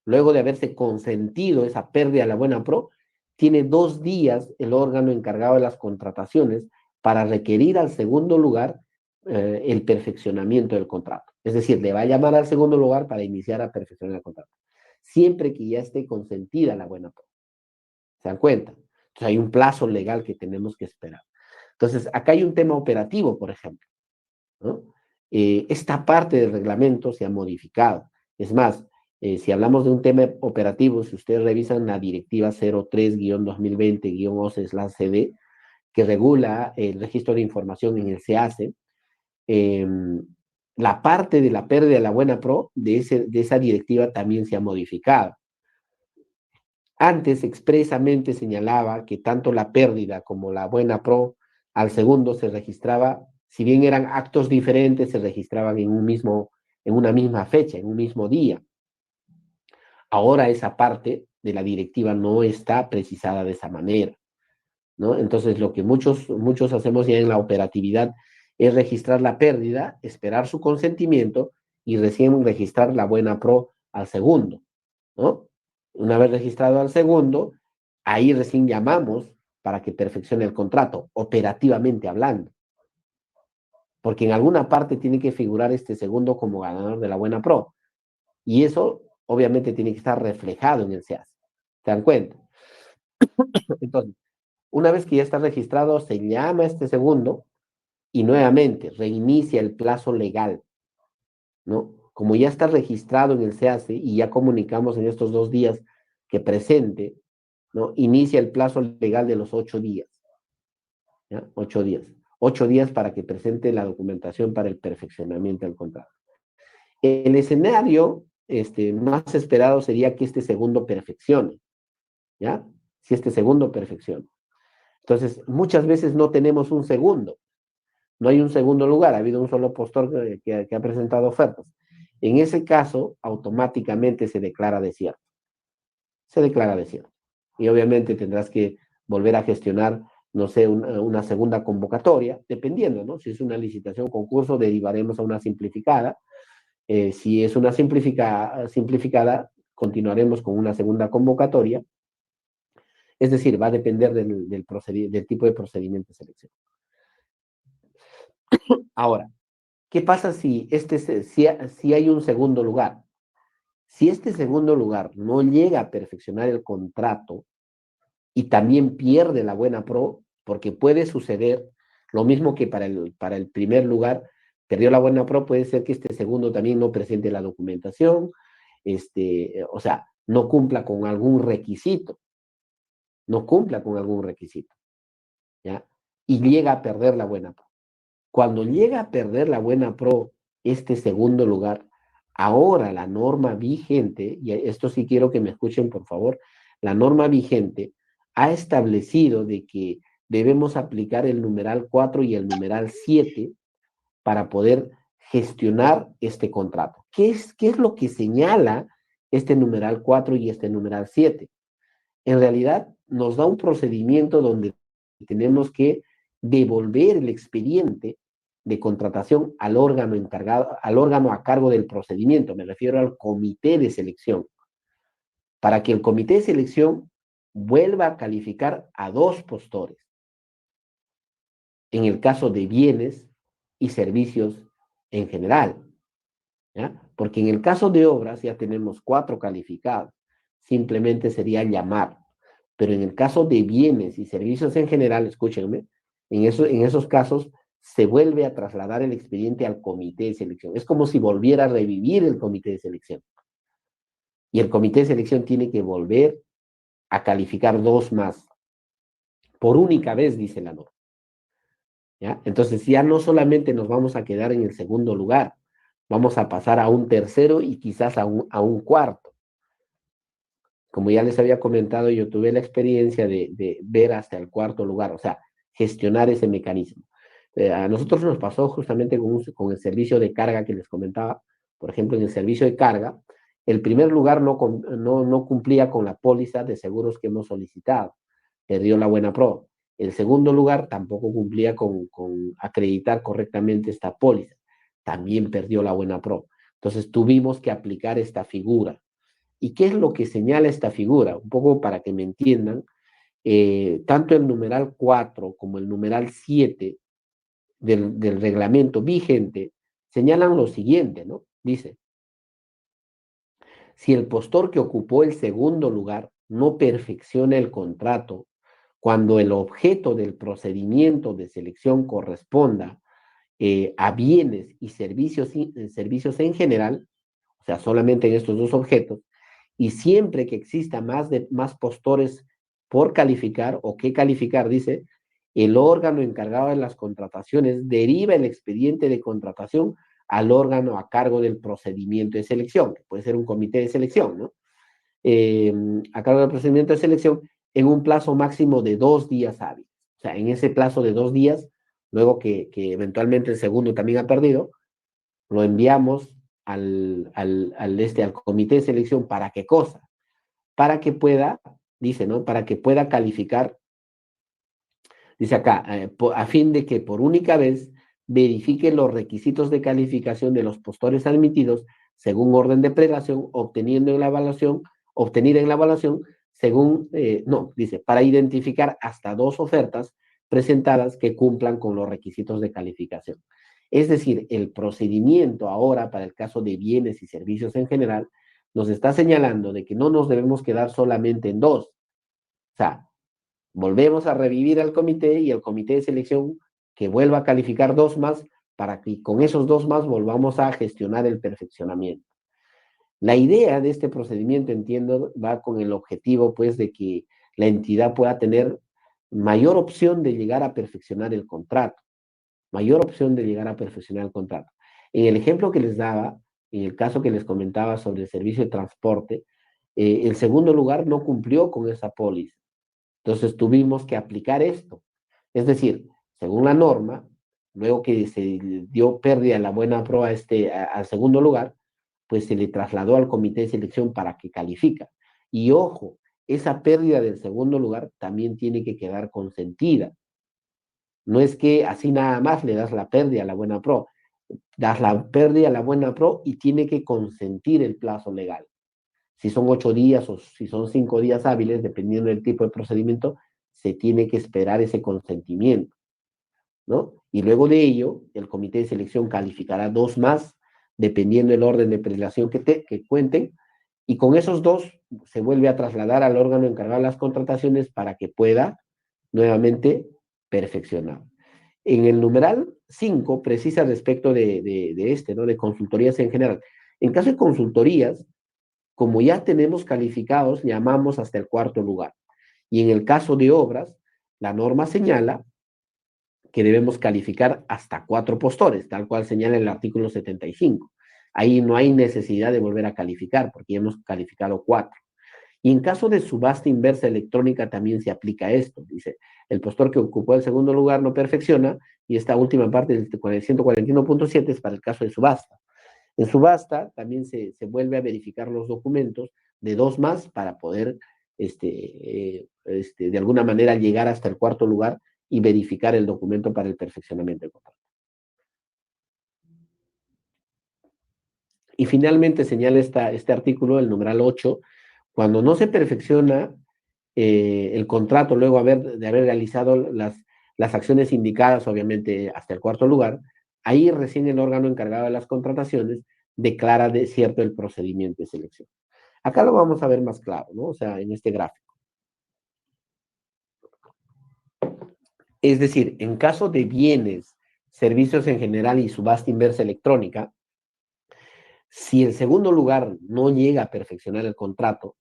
luego de haberse consentido esa pérdida de la buena pro, tiene 2 días el órgano encargado de las contrataciones para requerir al segundo lugar el perfeccionamiento del contrato. Es decir, le va a llamar al segundo lugar para iniciar a perfeccionar el contrato. Siempre que ya esté consentida la buena pro. ¿Se dan cuenta? Entonces hay un plazo legal que tenemos que esperar. Entonces, acá hay un tema operativo, por ejemplo, ¿no? Esta parte del reglamento se ha modificado. Es más, si hablamos de un tema operativo, si ustedes revisan la directiva 03-2020-OCE/CD, que regula el registro de información en el SEACE, la parte de la pérdida de la buena pro de esa directiva también se ha modificado. Antes expresamente señalaba que tanto la pérdida como la buena pro al segundo se registraba, si bien eran actos diferentes, se registraban en una misma fecha, en un mismo día. Ahora esa parte de la directiva no está precisada de esa manera, ¿no? Entonces lo que muchos hacemos ya en la operatividad es registrar la pérdida, esperar su consentimiento y recién registrar la buena pro al segundo, ¿no? Una vez registrado al segundo, ahí recién llamamos para que perfeccione el contrato, operativamente hablando. Porque en alguna parte tiene que figurar este segundo como ganador de la buena pro. Y eso obviamente tiene que estar reflejado en el SEAS. ¿Se dan cuenta? Entonces, una vez que ya está registrado, se llama a este segundo y nuevamente reinicia el plazo legal, ¿no? Como ya está registrado en el SEACE y ya comunicamos en estos 2 días que presente, ¿no? Inicia el plazo legal de los 8 días, ¿ya? 8 días. 8 días para que presente la documentación para el perfeccionamiento del contrato. El escenario más esperado sería que este segundo perfeccione, ¿ya? Si este segundo perfecciona. Entonces, muchas veces no tenemos un segundo, no hay un segundo lugar, ha habido un solo postor que ha presentado ofertas. En ese caso, automáticamente se declara desierto. Se declara desierto. Y obviamente tendrás que volver a gestionar, no sé, una segunda convocatoria, dependiendo, ¿no? Si es una licitación, concurso, derivaremos a una simplificada. Si es una simplificada, continuaremos con una segunda convocatoria. Es decir, va a depender del tipo de procedimiento de selección. Ahora, ¿qué pasa si hay un segundo lugar? Si este segundo lugar no llega a perfeccionar el contrato y también pierde la buena pro, porque puede suceder lo mismo que para el primer lugar, perdió la buena pro, puede ser que este segundo también no presente la documentación, o sea, no cumpla con algún requisito, ¿ya? Y llega a perder la buena pro. Cuando llega a perder la buena pro este segundo lugar, ahora la norma vigente, y esto sí quiero que me escuchen por favor, la norma vigente ha establecido de que debemos aplicar el numeral 4 y el numeral 7 para poder gestionar este contrato. ¿Qué es lo que señala este numeral 4 y este numeral 7? En realidad nos da un procedimiento donde tenemos que devolver el expediente de contratación al órgano encargado, al órgano a cargo del procedimiento, me refiero al comité de selección, para que el comité de selección vuelva a calificar a 2 postores, en el caso de bienes y servicios en general, ¿ya? Porque en el caso de obras ya tenemos 4 calificados, simplemente sería llamar. Pero en el caso de bienes y servicios en general, escúchenme, en esos casos se vuelve a trasladar el expediente al comité de selección. Es como si volviera a revivir el comité de selección. Y el comité de selección tiene que volver a calificar 2 más. Por única vez, dice la norma. ¿Ya? Entonces ya no solamente nos vamos a quedar en el segundo lugar, vamos a pasar a un tercero y quizás a un cuarto. Como ya les había comentado, yo tuve la experiencia de ver hasta el cuarto lugar, o sea, gestionar ese mecanismo. A nosotros nos pasó justamente con el servicio de carga que les comentaba. Por ejemplo, en el servicio de carga, el primer lugar no cumplía con la póliza de seguros que hemos solicitado. Perdió la buena pro. El segundo lugar tampoco cumplía con acreditar correctamente esta póliza. También perdió la buena pro. Entonces tuvimos que aplicar esta figura. ¿Y qué es lo que señala esta figura? Un poco para que me entiendan, tanto el numeral 4 como el numeral 7 del reglamento vigente señalan lo siguiente, ¿no? Dice, si el postor que ocupó el segundo lugar no perfecciona el contrato cuando el objeto del procedimiento de selección corresponda a bienes y servicios en general, o sea, solamente en estos dos objetos, y siempre que exista más postores por calificar o que calificar, dice, el órgano encargado de las contrataciones deriva el expediente de contratación al órgano a cargo del procedimiento de selección, que puede ser un comité de selección, ¿no? A cargo del procedimiento de selección en un plazo máximo de 2 días hábiles. O sea, en ese plazo de 2 días, luego que eventualmente el segundo también ha perdido, lo enviamos al comité de selección. ¿Para qué cosa? Para que pueda, dice, ¿no? Para que pueda calificar, dice acá, a fin de que por única vez verifique los requisitos de calificación de los postores admitidos según orden de prelación, obtenida en la evaluación, según, no, dice, para identificar hasta 2 ofertas presentadas que cumplan con los requisitos de calificación. Es decir, el procedimiento ahora para el caso de bienes y servicios en general nos está señalando de que no nos debemos quedar solamente en 2. O sea, volvemos a revivir al comité y el comité de selección que vuelva a calificar 2 más para que con esos 2 más volvamos a gestionar el perfeccionamiento. La idea de este procedimiento, entiendo, va con el objetivo, pues, de que la entidad pueda tener mayor opción de llegar a perfeccionar el contrato, mayor opción de llegar a perfeccionar el contrato. En el ejemplo que les daba, en el caso que les comentaba sobre el servicio de transporte, el segundo lugar no cumplió con esa póliza. Entonces tuvimos que aplicar esto. Es decir, según la norma, luego que se dio pérdida en la buena prueba al segundo lugar, pues se le trasladó al comité de selección para que califica. Y ojo, esa pérdida del segundo lugar también tiene que quedar consentida. No es que así nada más le das la pérdida a la buena pro, das la pérdida a la buena pro y tiene que consentir el plazo legal. Si son 8 días o si son 5 días hábiles, dependiendo del tipo de procedimiento, se tiene que esperar ese consentimiento, ¿no? Y luego de ello, el comité de selección calificará 2 más, dependiendo del orden de prelación que cuenten, y con esos 2 se vuelve a trasladar al órgano encargado de las contrataciones para que pueda nuevamente perfeccionar. En el numeral 5 precisa respecto ¿no? De consultorías en general. En caso de consultorías, como ya tenemos calificados, llamamos hasta el cuarto lugar. Y en el caso de obras, la norma señala que debemos calificar hasta 4 postores, tal cual señala el artículo 75. Ahí no hay necesidad de volver a calificar, porque ya hemos calificado 4. Y en caso de subasta inversa electrónica también se aplica esto. Dice, el postor que ocupó el segundo lugar no perfecciona, y esta última parte del 141.7 es para el caso de subasta. En subasta también se vuelve a verificar los documentos de 2 más para poder, de alguna manera, llegar hasta el cuarto lugar y verificar el documento para el perfeccionamiento del contrato. Y finalmente señala este artículo, el numeral 8, cuando no se perfecciona el contrato luego de haber realizado las acciones indicadas, obviamente, hasta el cuarto lugar, ahí recién el órgano encargado de las contrataciones declara de cierto el procedimiento de selección. Acá lo vamos a ver más claro, ¿no? O sea, en este gráfico. Es decir, en caso de bienes, servicios en general y subasta inversa electrónica, si el segundo lugar no llega a perfeccionar el contrato,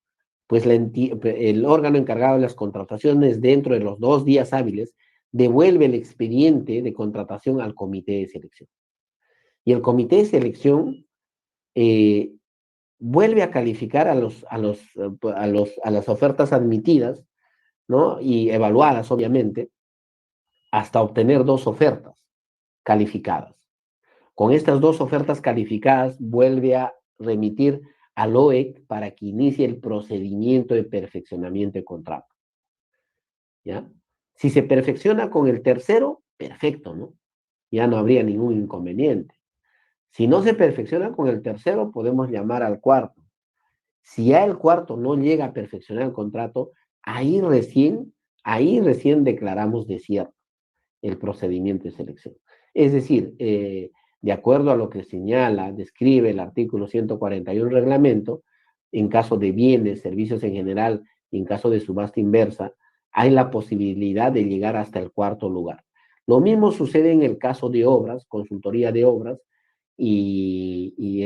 pues el órgano encargado de las contrataciones dentro de los 2 días hábiles devuelve el expediente de contratación al comité de selección. Y el comité de selección vuelve a calificar a las ofertas admitidas, ¿no? Y evaluadas, obviamente, hasta obtener 2 ofertas calificadas. Con estas 2 ofertas calificadas, vuelve a remitir al OEC para que inicie el procedimiento de perfeccionamiento de contrato. ¿Ya? Si se perfecciona con el tercero, perfecto, ¿no? Ya no habría ningún inconveniente. Si no se perfecciona con el tercero, podemos llamar al cuarto. Si ya el cuarto no llega a perfeccionar el contrato, ahí recién declaramos desierto el procedimiento de selección. Es decir, de acuerdo a lo que señala, describe el artículo 141 del reglamento, en caso de bienes, servicios en general y en caso de subasta inversa, hay la posibilidad de llegar hasta el cuarto lugar. Lo mismo sucede en el caso de obras, consultoría de obras, y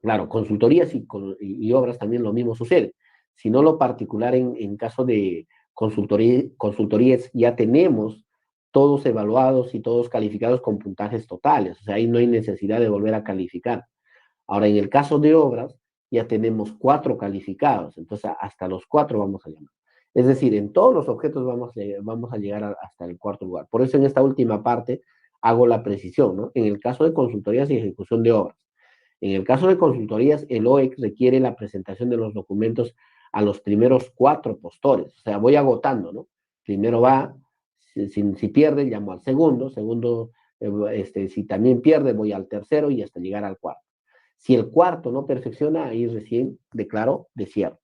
claro, consultorías y obras también lo mismo sucede. Si no, lo particular en caso de consultorías ya tenemos todos evaluados y todos calificados con puntajes totales. O sea, ahí no hay necesidad de volver a calificar. Ahora, en el caso de obras, ya tenemos 4 calificados. Entonces, hasta los 4 vamos a llamar. Es decir, en todos los objetos vamos a llegar hasta el cuarto lugar. Por eso en esta última parte hago la precisión, ¿no? En el caso de consultorías y ejecución de obras. En el caso de consultorías, el OEC requiere la presentación de los documentos a los primeros 4 postores. O sea, voy agotando, ¿no? Primero va, si pierde, llamo al segundo, si también pierde, voy al tercero y hasta llegar al cuarto. Si el cuarto no perfecciona, ahí recién declaro desierto.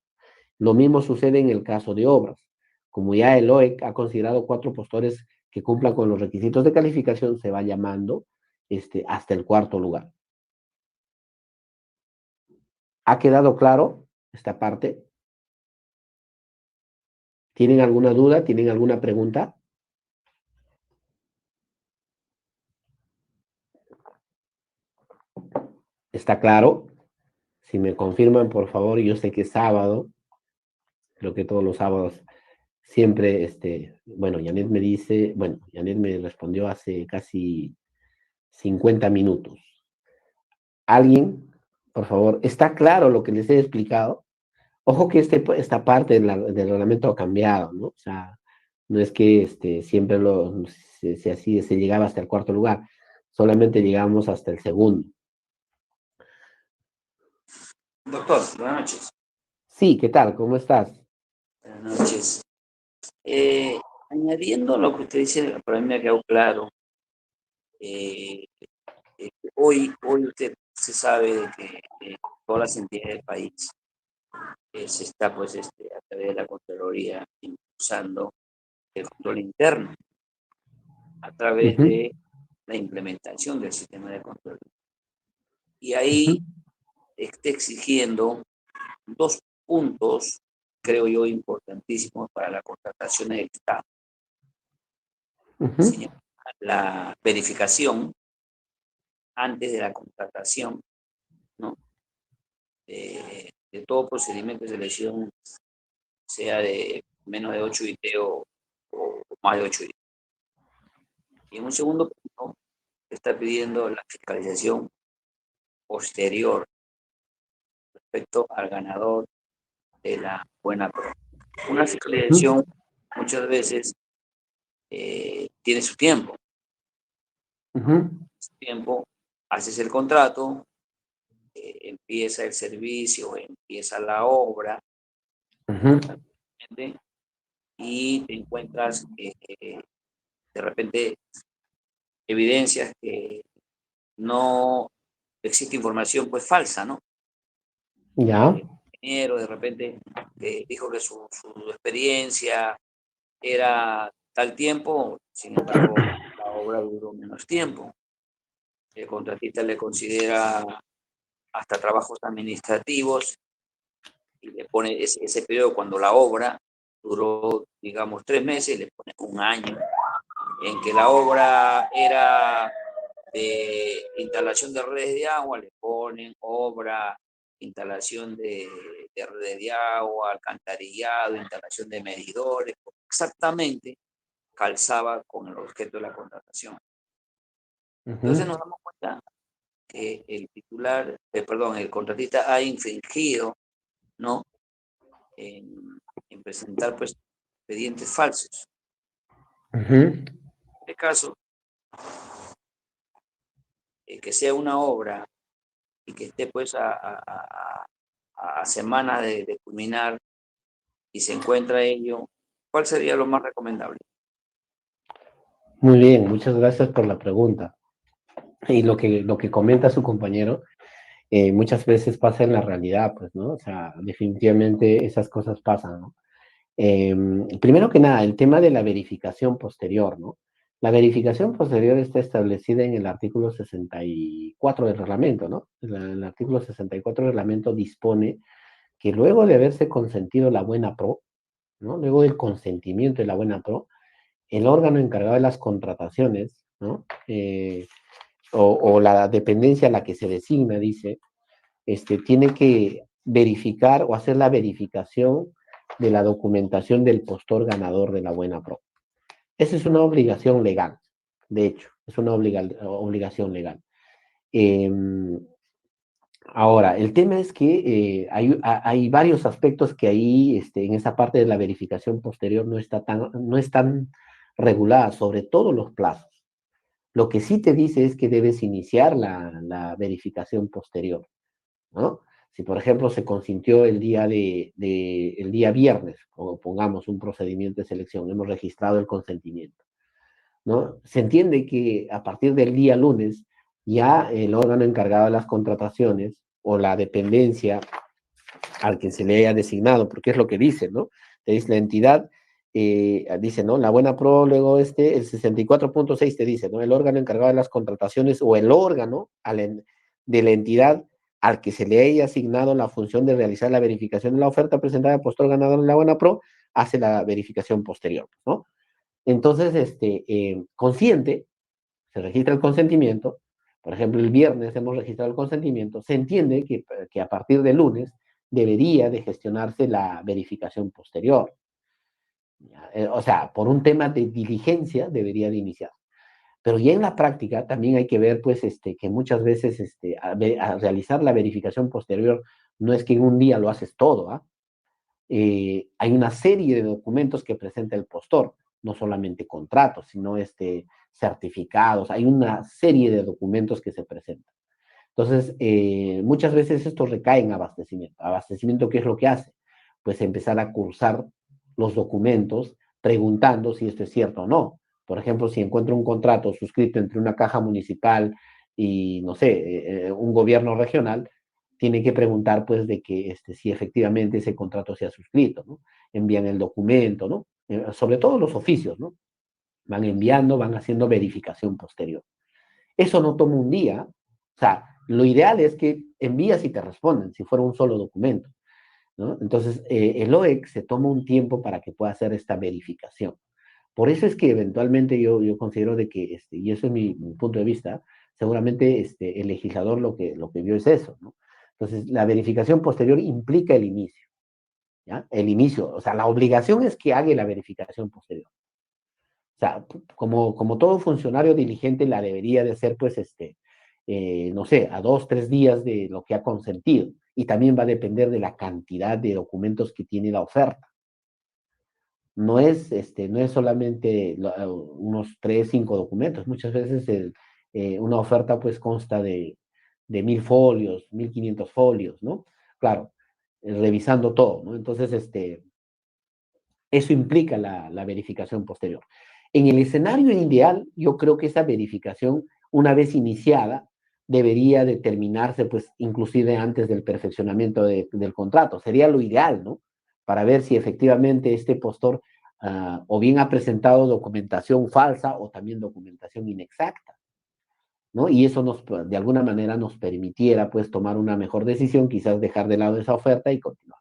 Lo mismo sucede en el caso de obras. Como ya el OEC ha considerado 4 postores que cumplan con los requisitos de calificación, se va llamando hasta el cuarto lugar. ¿Ha quedado claro esta parte? ¿Tienen alguna duda? ¿Tienen alguna pregunta? ¿Está claro? Si me confirman, por favor, yo sé que es sábado, creo que todos los sábados siempre, bueno, Janet me respondió hace casi 50 minutos. ¿Alguien, por favor, está claro lo que les he explicado? Ojo que esta parte del reglamento ha cambiado, ¿no? O sea, no es que siempre se llegaba hasta el cuarto lugar, solamente llegamos hasta el segundo. Doctor, buenas noches. Sí, ¿qué tal? ¿Cómo estás? Buenas noches. Añadiendo lo que usted dice, para mí me ha quedado claro. eh, hoy se sabe de que todas las entidades del país se está, pues, a través de la Contraloría impulsando el control interno a través Ujú, de la implementación del sistema de control. Y ujú, ahí está exigiendo 2 puntos, creo yo, importantísimos para la contratación del Estado. ujú, Señor, la verificación antes de la contratación, ¿no? De todo procedimiento de selección, sea de menos de 8 IT o más de 8 IT. Y en un segundo punto, está pidiendo la fiscalización posterior respecto al ganador de la buena prueba. Una ujú, fiscalización muchas veces tiene su tiempo. ujú, Su tiempo, haces el contrato, empieza el servicio, empieza la obra, ujú. y te encuentras de repente evidencias que no existe información pues falsa, ¿no? Ya. El ingeniero de repente dijo que su experiencia era tal tiempo, sin embargo la obra duró menos tiempo. El contratista le considera hasta trabajos administrativos y le pone ese periodo cuando la obra duró, digamos, 3 meses, le pone un año, en que la obra era de instalación de redes de agua, le ponen obra, instalación de redes de agua, alcantarillado, instalación de medidores, exactamente calzaba con el objeto de la contratación. Entonces Ujú. nos damos cuenta que el contratista ha infringido, ¿no? En presentar pues expedientes falsos. Ujú, En este caso, que sea una obra y que esté pues a semanas de culminar y se encuentra ello ¿Cuál sería lo más recomendable? Muy bien, muchas gracias por la pregunta. Y lo que comenta su compañero, muchas veces pasa en la realidad, pues, ¿no? O sea, definitivamente esas cosas pasan, ¿no? Primero que nada, el tema de la verificación posterior, ¿no? La verificación posterior está establecida en el artículo 64 del reglamento, ¿no? El artículo 64 del reglamento dispone que luego de haberse consentido la buena pro, ¿no? Luego del consentimiento de la buena pro, el órgano encargado de las contrataciones, ¿no? O la dependencia a la que se designa, dice, tiene que verificar o hacer la verificación de la documentación del postor ganador de la buena pro. Esa es una obligación legal, de hecho, es una obligación legal. Eh, Ahora, el tema es que hay varios aspectos que ahí, en esa parte de la verificación posterior no están reguladas, sobre todo los plazos. Lo que sí te dice es que debes iniciar la verificación posterior, ¿no? Si, por ejemplo, se consintió el día viernes, o pongamos un procedimiento de selección, hemos registrado el consentimiento, ¿no? Se entiende que a partir del día lunes ya el órgano encargado de las contrataciones o la dependencia al que se le haya designado, porque es lo que dice, ¿no? Te dice la entidad, dice, ¿no? La buena pro, luego el 64.6 te dice, ¿no? El órgano encargado de las contrataciones o el órgano de la entidad al que se le haya asignado la función de realizar la verificación de la oferta presentada al postor ganador en la buena pro, hace la verificación posterior, ¿no? Entonces, consciente, se registra el consentimiento, por ejemplo, el viernes hemos registrado el consentimiento, se entiende que a partir del lunes debería de gestionarse la verificación posterior. O sea, por un tema de diligencia debería de iniciar. Pero ya en la práctica también hay que ver, pues, que muchas veces a realizar la verificación posterior no es que en un día lo haces todo, ¿ah? Hay una serie de documentos que presenta el postor, no solamente contratos, sino certificados, hay una serie de documentos que se presentan. Entonces, muchas veces esto recae en abastecimiento. Abastecimiento, ¿qué es lo que hace? Pues empezar a cursar los documentos preguntando si esto es cierto o no. Por ejemplo, si encuentro un contrato suscrito entre una caja municipal y, no sé, un gobierno regional, tiene que preguntar, pues, de que si efectivamente ese contrato se ha suscrito, ¿no? Envían el documento, ¿no? Sobre todo los oficios, ¿no? Van enviando, van haciendo verificación posterior. Eso no toma un día. O sea, lo ideal es que envías y te responden, si fuera un solo documento, ¿no? Entonces, el OEC se toma un tiempo para que pueda hacer esta verificación. Por eso es que eventualmente yo considero de que, y eso es mi punto de vista, seguramente el legislador lo que vio es eso, ¿no? Entonces, la verificación posterior implica el inicio, ¿ya? El inicio, o sea, la obligación es que haga la verificación posterior. O sea, como todo funcionario diligente la debería de hacer, pues, no sé, a 2, 3 días de lo que ha consentido. Y también va a depender de la cantidad de documentos que tiene la oferta. No es solamente unos 3, 5 documentos. Muchas veces una oferta pues consta de 1000 folios, 1500 folios, ¿no? Claro, revisando todo, ¿no? Entonces, eso implica la verificación posterior. En el escenario ideal, yo creo que esa verificación, una vez iniciada, debería determinarse, pues, inclusive antes del perfeccionamiento del contrato. Sería lo ideal, ¿no? Para ver si efectivamente este postor o bien ha presentado documentación falsa o también documentación inexacta, ¿no? Y eso de alguna manera nos permitiera, pues, tomar una mejor decisión, quizás dejar de lado esa oferta y continuar.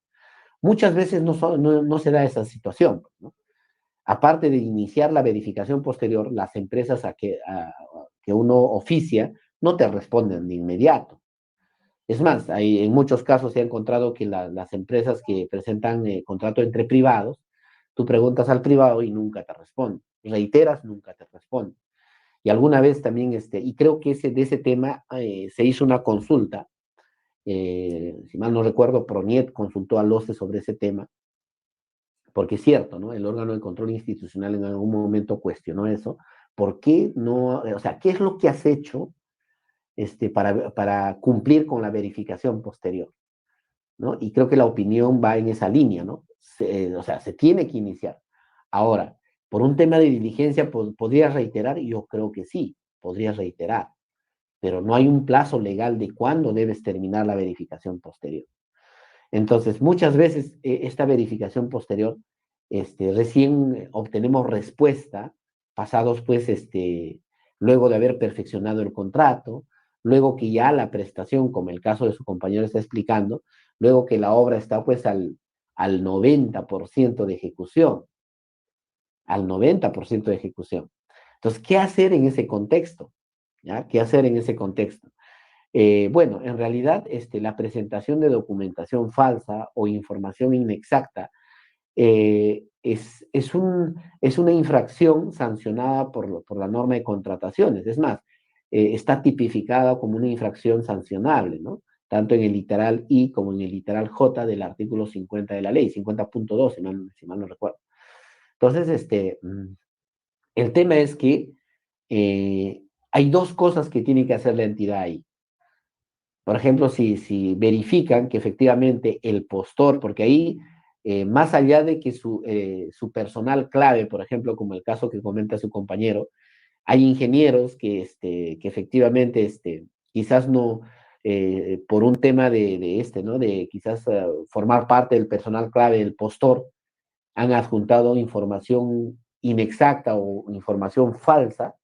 Muchas veces no se da esa situación, ¿no? Aparte de iniciar la verificación posterior, las empresas que uno oficia no te responden de inmediato. Es más, en muchos casos se ha encontrado que las empresas que presentan contrato entre privados, tú preguntas al privado y nunca te responde. Reiteras, nunca te responde. Y alguna vez también, y creo que de ese tema se hizo una consulta, si mal no recuerdo, Proniet consultó al OCE sobre ese tema, porque es cierto, ¿no? El órgano de control institucional en algún momento cuestionó eso. ¿Por qué no? O sea, ¿qué es lo que has hecho para cumplir con la verificación posterior? ¿No? Y creo que la opinión va en esa línea, ¿no? O sea, se tiene que iniciar. Ahora, por un tema de diligencia, ¿podrías reiterar? Yo creo que sí, podrías reiterar, pero no hay un plazo legal de cuándo debes terminar la verificación posterior. Entonces, muchas veces esta verificación posterior, recién obtenemos respuesta pasados, pues, luego de haber perfeccionado el contrato, luego que ya la prestación, como el caso de su compañero está explicando, luego que la obra está, pues, al 90% de ejecución, al 90% de ejecución. Entonces, ¿qué hacer en ese contexto? ¿Ya? ¿Qué hacer en ese contexto? Bueno, en realidad la presentación de documentación falsa o información inexacta es una infracción sancionada por la norma de contrataciones. Es más, está tipificada como una infracción sancionable, ¿no? Tanto en el literal I como en el literal J del artículo 50 de la ley, 50.2, si mal no recuerdo. Entonces, el tema es que hay dos cosas que tiene que hacer la entidad ahí. Por ejemplo, si verifican que efectivamente el postor, porque ahí, más allá de que su personal clave, por ejemplo, como el caso que comenta su compañero, hay ingenieros que efectivamente quizás no, por un tema ¿no? De quizás formar parte del personal clave del postor, han adjuntado información inexacta o información falsa,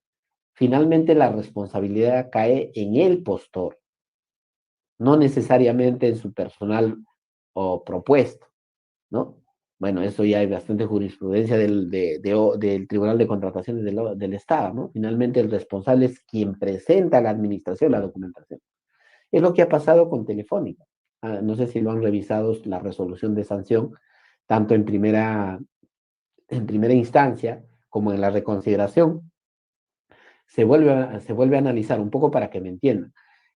finalmente la responsabilidad cae en el postor, no necesariamente en su personal o propuesto, ¿no? Bueno, eso ya hay bastante jurisprudencia del Tribunal de Contrataciones del Estado, ¿no? Finalmente el responsable es quien presenta a la administración la documentación. Es lo que ha pasado con Telefónica. No sé si lo han revisado la resolución de sanción, tanto en primera instancia como en la reconsideración. Se vuelve a analizar un poco para que me entiendan.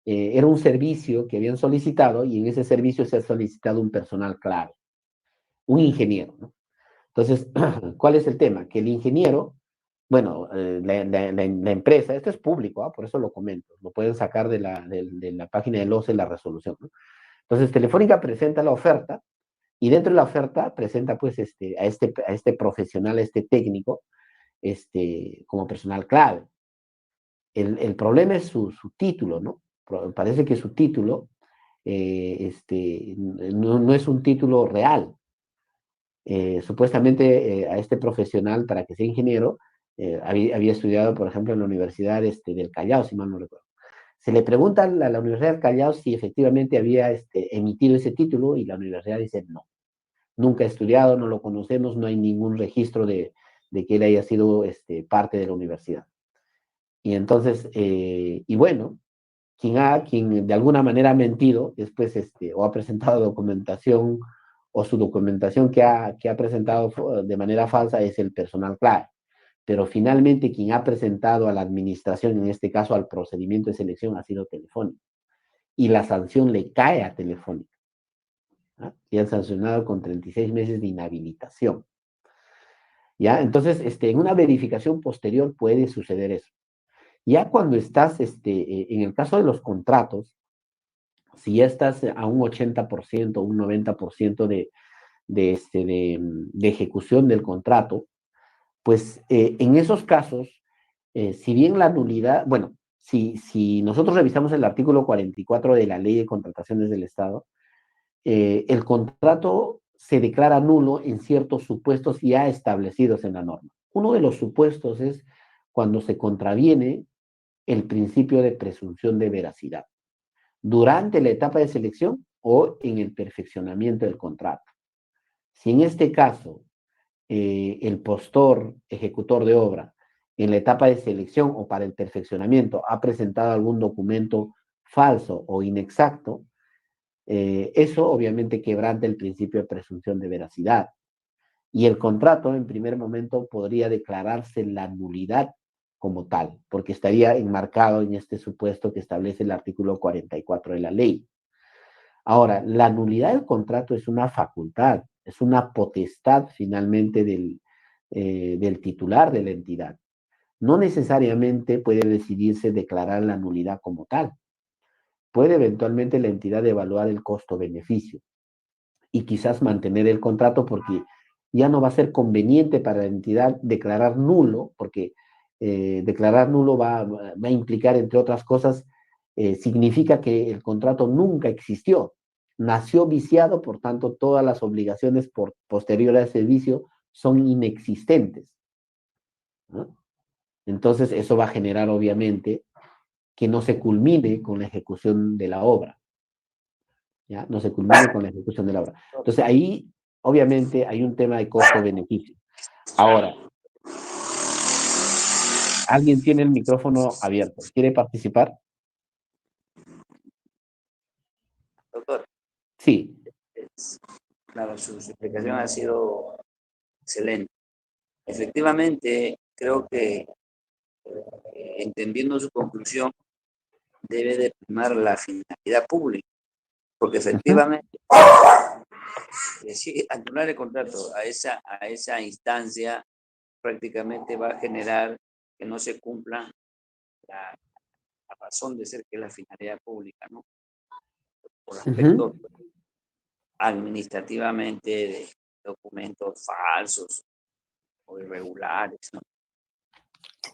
Era un servicio que habían solicitado y en ese servicio se ha solicitado un personal clave, un ingeniero, ¿no? Entonces, ¿cuál es el tema? Que el ingeniero, bueno, la empresa, esto es público, ¿ah? Por eso lo comento, lo pueden sacar de la página del OCE la resolución, ¿no? Entonces, Telefónica presenta la oferta y dentro de la oferta presenta pues a este profesional, a este técnico, como personal clave. El problema es su título, ¿no? Parece que su título no es un título real. Supuestamente a este profesional, para que sea ingeniero, había estudiado, por ejemplo, en la Universidad del Callao, si mal no recuerdo. Se le pregunta a la Universidad del Callao si efectivamente había emitido ese título y la universidad dice no. Nunca ha estudiado, no lo conocemos, no hay ningún registro de que él haya sido parte de la universidad. Y entonces, y bueno, quien de alguna manera ha mentido después o ha presentado documentación o su documentación que ha presentado de manera falsa es el personal clave. Pero finalmente quien ha presentado a la administración, en este caso al procedimiento de selección, ha sido Telefónica. Y la sanción le cae a Telefónica. ¿Ah? Y han sancionado con 36 meses de inhabilitación. ¿Ya? Entonces, en una verificación posterior puede suceder eso. Ya cuando estás, en el caso de los contratos, si ya estás a un 80%, un 90% de ejecución del contrato, pues en esos casos, si bien la nulidad, bueno, si nosotros revisamos el artículo 44 de la Ley de Contrataciones del Estado, el contrato se declara nulo en ciertos supuestos ya establecidos en la norma. Uno de los supuestos es cuando se contraviene el principio de presunción de veracidad durante la etapa de selección o en el perfeccionamiento del contrato. Si en este caso el postor, ejecutor de obra, en la etapa de selección o para el perfeccionamiento ha presentado algún documento falso o inexacto, eso obviamente quebranta el principio de presunción de veracidad. Y el contrato en primer momento podría declararse la nulidad como tal, porque estaría enmarcado en este supuesto que establece el artículo 44 de la ley. Ahora, la nulidad del contrato es una facultad, es una potestad finalmente del titular de la entidad. No necesariamente puede decidirse declarar la nulidad como tal. Puede eventualmente la entidad evaluar el costo-beneficio y quizás mantener el contrato porque ya no va a ser conveniente para la entidad declarar nulo, porque declarar nulo va a implicar, entre otras cosas, significa que el contrato nunca existió, nació viciado, por tanto, todas las obligaciones posteriores al servicio son inexistentes, ¿no? Entonces, eso va a generar, obviamente, que no se culmine con la ejecución de la obra, ¿ya? No se culmine con la ejecución de la obra. Entonces, ahí, obviamente, hay un tema de costo-beneficio. Ahora, alguien tiene el micrófono abierto. ¿Quiere participar? Doctor, Sí. claro, su explicación ha sido excelente. Efectivamente, creo que entendiendo su conclusión, debe de primar la finalidad pública, porque efectivamente, si anular el contrato a esa instancia prácticamente va a generar que no se cumpla la, la razón de ser, que es la finalidad pública, ¿no? Por aspectos administrativamente de documentos falsos o irregulares, ¿no?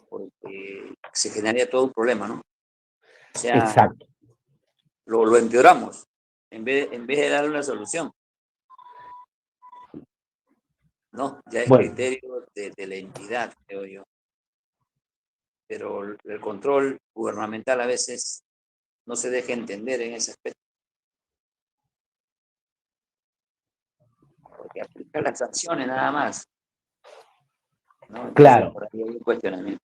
Porque se generaría todo un problema, ¿no? O sea, Exacto. lo empeoramos en vez de darle una solución. No, ya es Bueno, criterio de la entidad, creo yo. Pero el control gubernamental a veces no se deja entender en ese aspecto, porque aplica las sanciones nada más, ¿no? Entonces, claro. por ahí hay un cuestionamiento.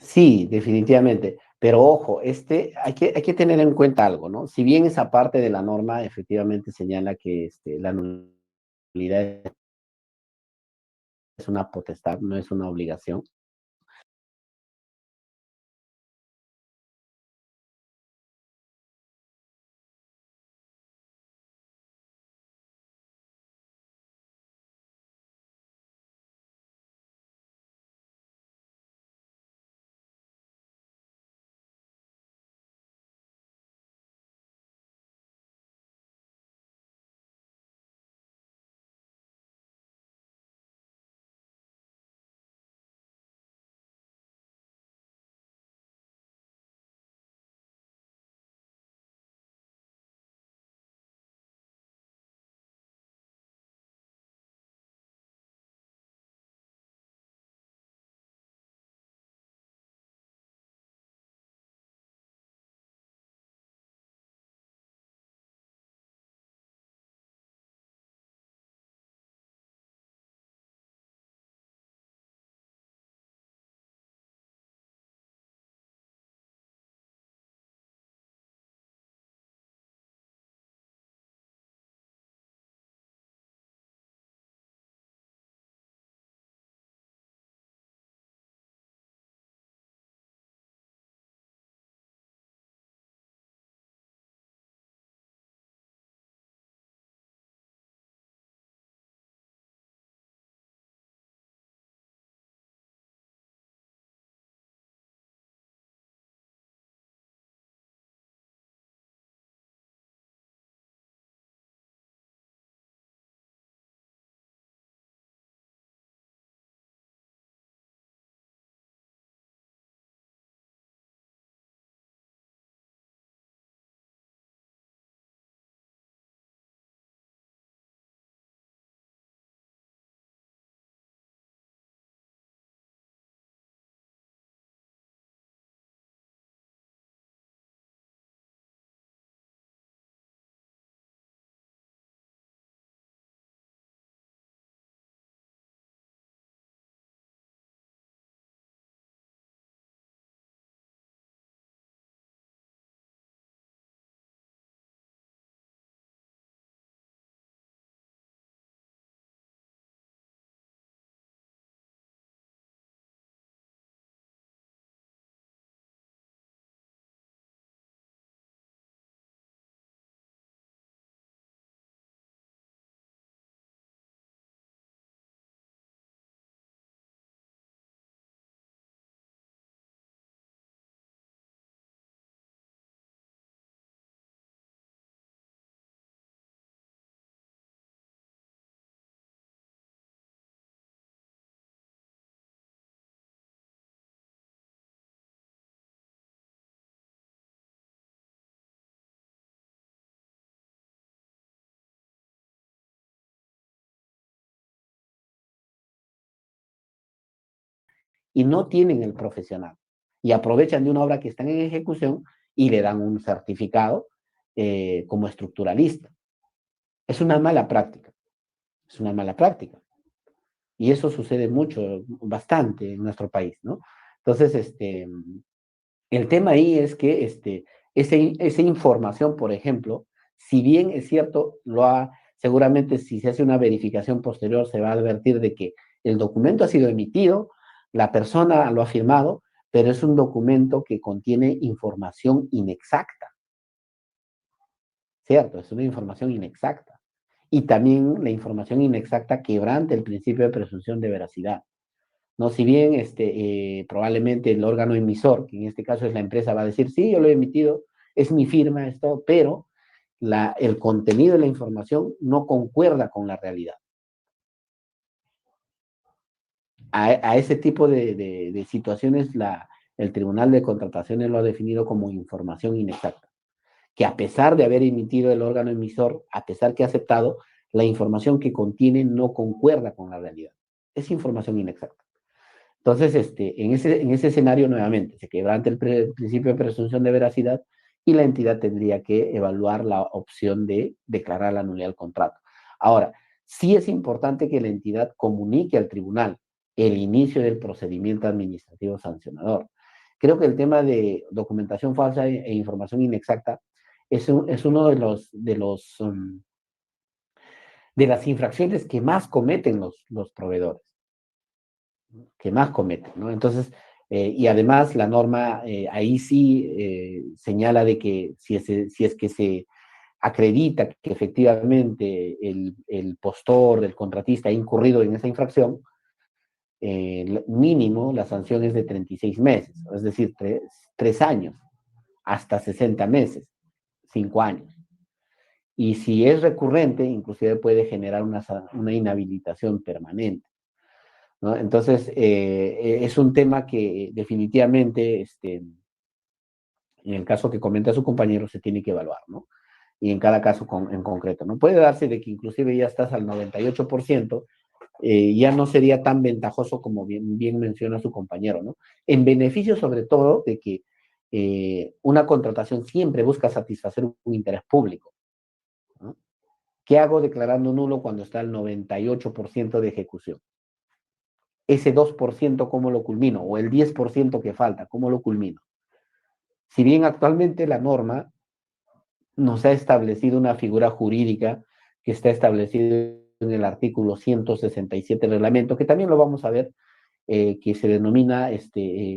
Sí, definitivamente. Pero ojo, hay que tener en cuenta algo, ¿no? Si bien esa parte de la norma efectivamente señala que la nulidad es una potestad, no es una obligación. y no tienen el profesional. Y aprovechan de una obra que está en ejecución y le dan un certificado como estructuralista. Es una mala práctica. Es una mala práctica. Y eso sucede mucho, bastante en nuestro país, ¿no? Entonces, el tema ahí es que esa información, por ejemplo, si bien es cierto, seguramente si se hace una verificación posterior se va a advertir de que el documento ha sido emitido, la persona lo ha firmado, pero es un documento que contiene información inexacta, ¿cierto? Es una información inexacta. Y también la información inexacta quebranta el principio de presunción de veracidad. ¿No? Si bien probablemente el órgano emisor, que en este caso es la empresa, va a decir, sí, yo lo he emitido, es mi firma, es todo, pero el contenido de la información no concuerda con la realidad. A ese tipo de situaciones el Tribunal de Contrataciones lo ha definido como información inexacta, que a pesar de haber emitido el órgano emisor, a pesar que ha aceptado, la información que contiene no concuerda con la realidad. Es información inexacta. Entonces, en ese escenario, nuevamente, se quebranta el principio de presunción de veracidad y la entidad tendría que evaluar la opción de declarar la nulidad del contrato. Ahora, sí es importante que la entidad comunique al tribunal el inicio del procedimiento administrativo sancionador. Creo que el tema de documentación falsa e información inexacta es uno de las infracciones que más cometen los proveedores. Que más cometen, ¿no? Entonces, y además la norma ahí sí señala de que si es que se acredita que efectivamente el postor, el contratista ha incurrido en esa infracción, mínimo la sanción es de 36 meses, es decir, 3 años, hasta 60 meses, 5 años. Y si es recurrente, inclusive puede generar una inhabilitación permanente, ¿no? Entonces, es un tema que definitivamente, en el caso que comenta su compañero, se tiene que evaluar, ¿no? Y en cada caso en concreto, ¿no? Puede darse de que inclusive ya estás al 98%, ya no sería tan ventajoso como bien menciona su compañero, ¿no? En beneficio sobre todo de que una contratación siempre busca satisfacer un interés público, ¿no? ¿Qué hago declarando nulo cuando está al 98% de ejecución? Ese 2%, ¿cómo lo culmino? O el 10% que falta, ¿cómo lo culmino? Si bien actualmente la norma nos ha establecido una figura jurídica que está establecida en el artículo 167 del reglamento, que también lo vamos a ver, que se denomina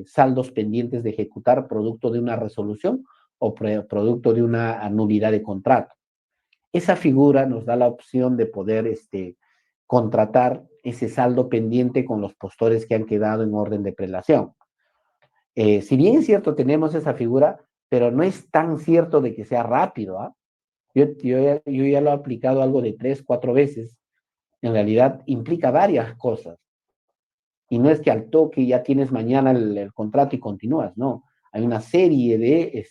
saldos pendientes de ejecutar producto de una resolución o producto de una nulidad de contrato. Esa figura nos da la opción de poder contratar ese saldo pendiente con los postores que han quedado en orden de prelación. Si bien es cierto, tenemos esa figura, pero no es tan cierto de que sea rápido. ¿Ah? Yo ya lo he aplicado algo de 3, 4 veces. En realidad implica varias cosas. Y no es que al toque ya tienes mañana el contrato y continúas, no. Hay una serie de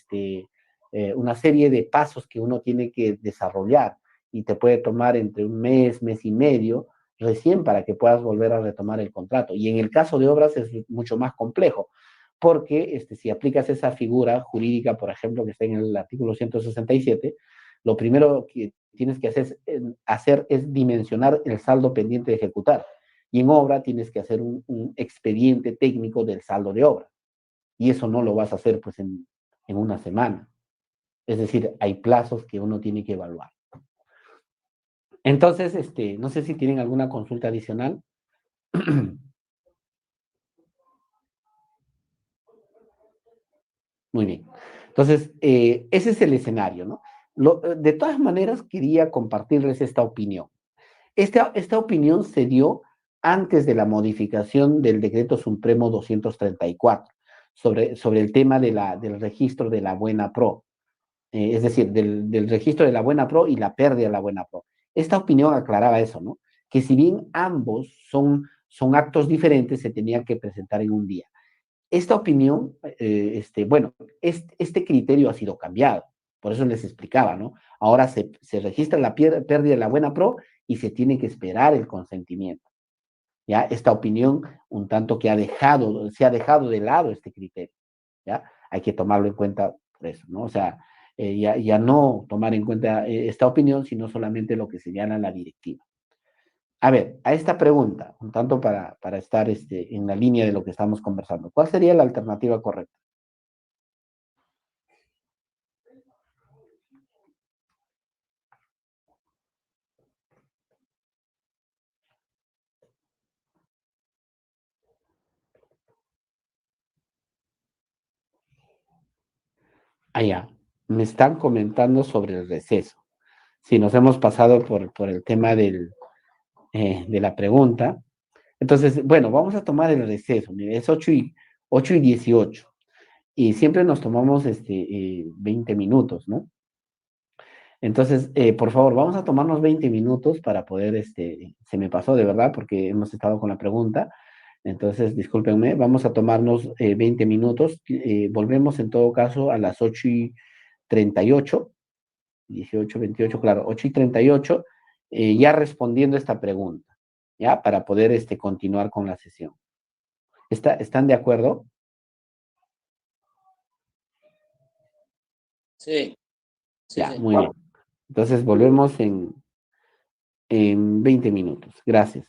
pasos que uno tiene que desarrollar y te puede tomar entre un mes, mes y medio, recién para que puedas volver a retomar el contrato. Y en el caso de obras es mucho más complejo, porque si aplicas esa figura jurídica, por ejemplo, que está en el artículo 167, lo primero que tienes que hacer es dimensionar el saldo pendiente de ejecutar. Y en obra tienes que hacer un expediente técnico del saldo de obra. Y eso no lo vas a hacer pues en una semana. Es decir, hay plazos que uno tiene que evaluar. Entonces, no sé si tienen alguna consulta adicional. Muy bien. Entonces, ese es el escenario, ¿no? De todas maneras, quería compartirles esta opinión. Esta opinión se dio antes de la modificación del Decreto Supremo 234 sobre el tema del registro de la buena pro, es decir, del registro de la buena pro y la pérdida de la buena pro. Esta opinión aclaraba eso, ¿no? Que si bien ambos son actos diferentes, se tenían que presentar en un día. Esta opinión, bueno, este criterio ha sido cambiado, por eso les explicaba, ¿no? Ahora se registra la pérdida de la buena pro y se tiene que esperar el consentimiento. ¿ya? Esta opinión un tanto que se ha dejado de lado este criterio, ¿ya? Hay que tomarlo en cuenta por eso, ¿no? O sea, ya no tomar en cuenta esta opinión, sino solamente lo que señala la directiva. A ver, a esta pregunta, un tanto para estar en la línea de lo que estamos conversando, ¿cuál sería la alternativa correcta? Allá, me están comentando sobre el receso. Si nos hemos pasado por el tema de la pregunta. Entonces, bueno, vamos a tomar el receso. Mire, es 8 y 18. Y siempre nos tomamos 20 minutos, ¿no? Entonces, por favor, vamos a tomarnos 20 minutos para poder, se me pasó de verdad porque hemos estado con la pregunta. Entonces, discúlpenme, vamos a tomarnos 20 minutos. Volvemos en todo caso a las 8:38, 18, 28, claro, 8:38, ya respondiendo esta pregunta, ¿ya? Para poder continuar con la sesión. ¿Están de acuerdo? Sí, sí, Ya, sí. muy bien. Entonces volvemos en 20 minutos. Gracias.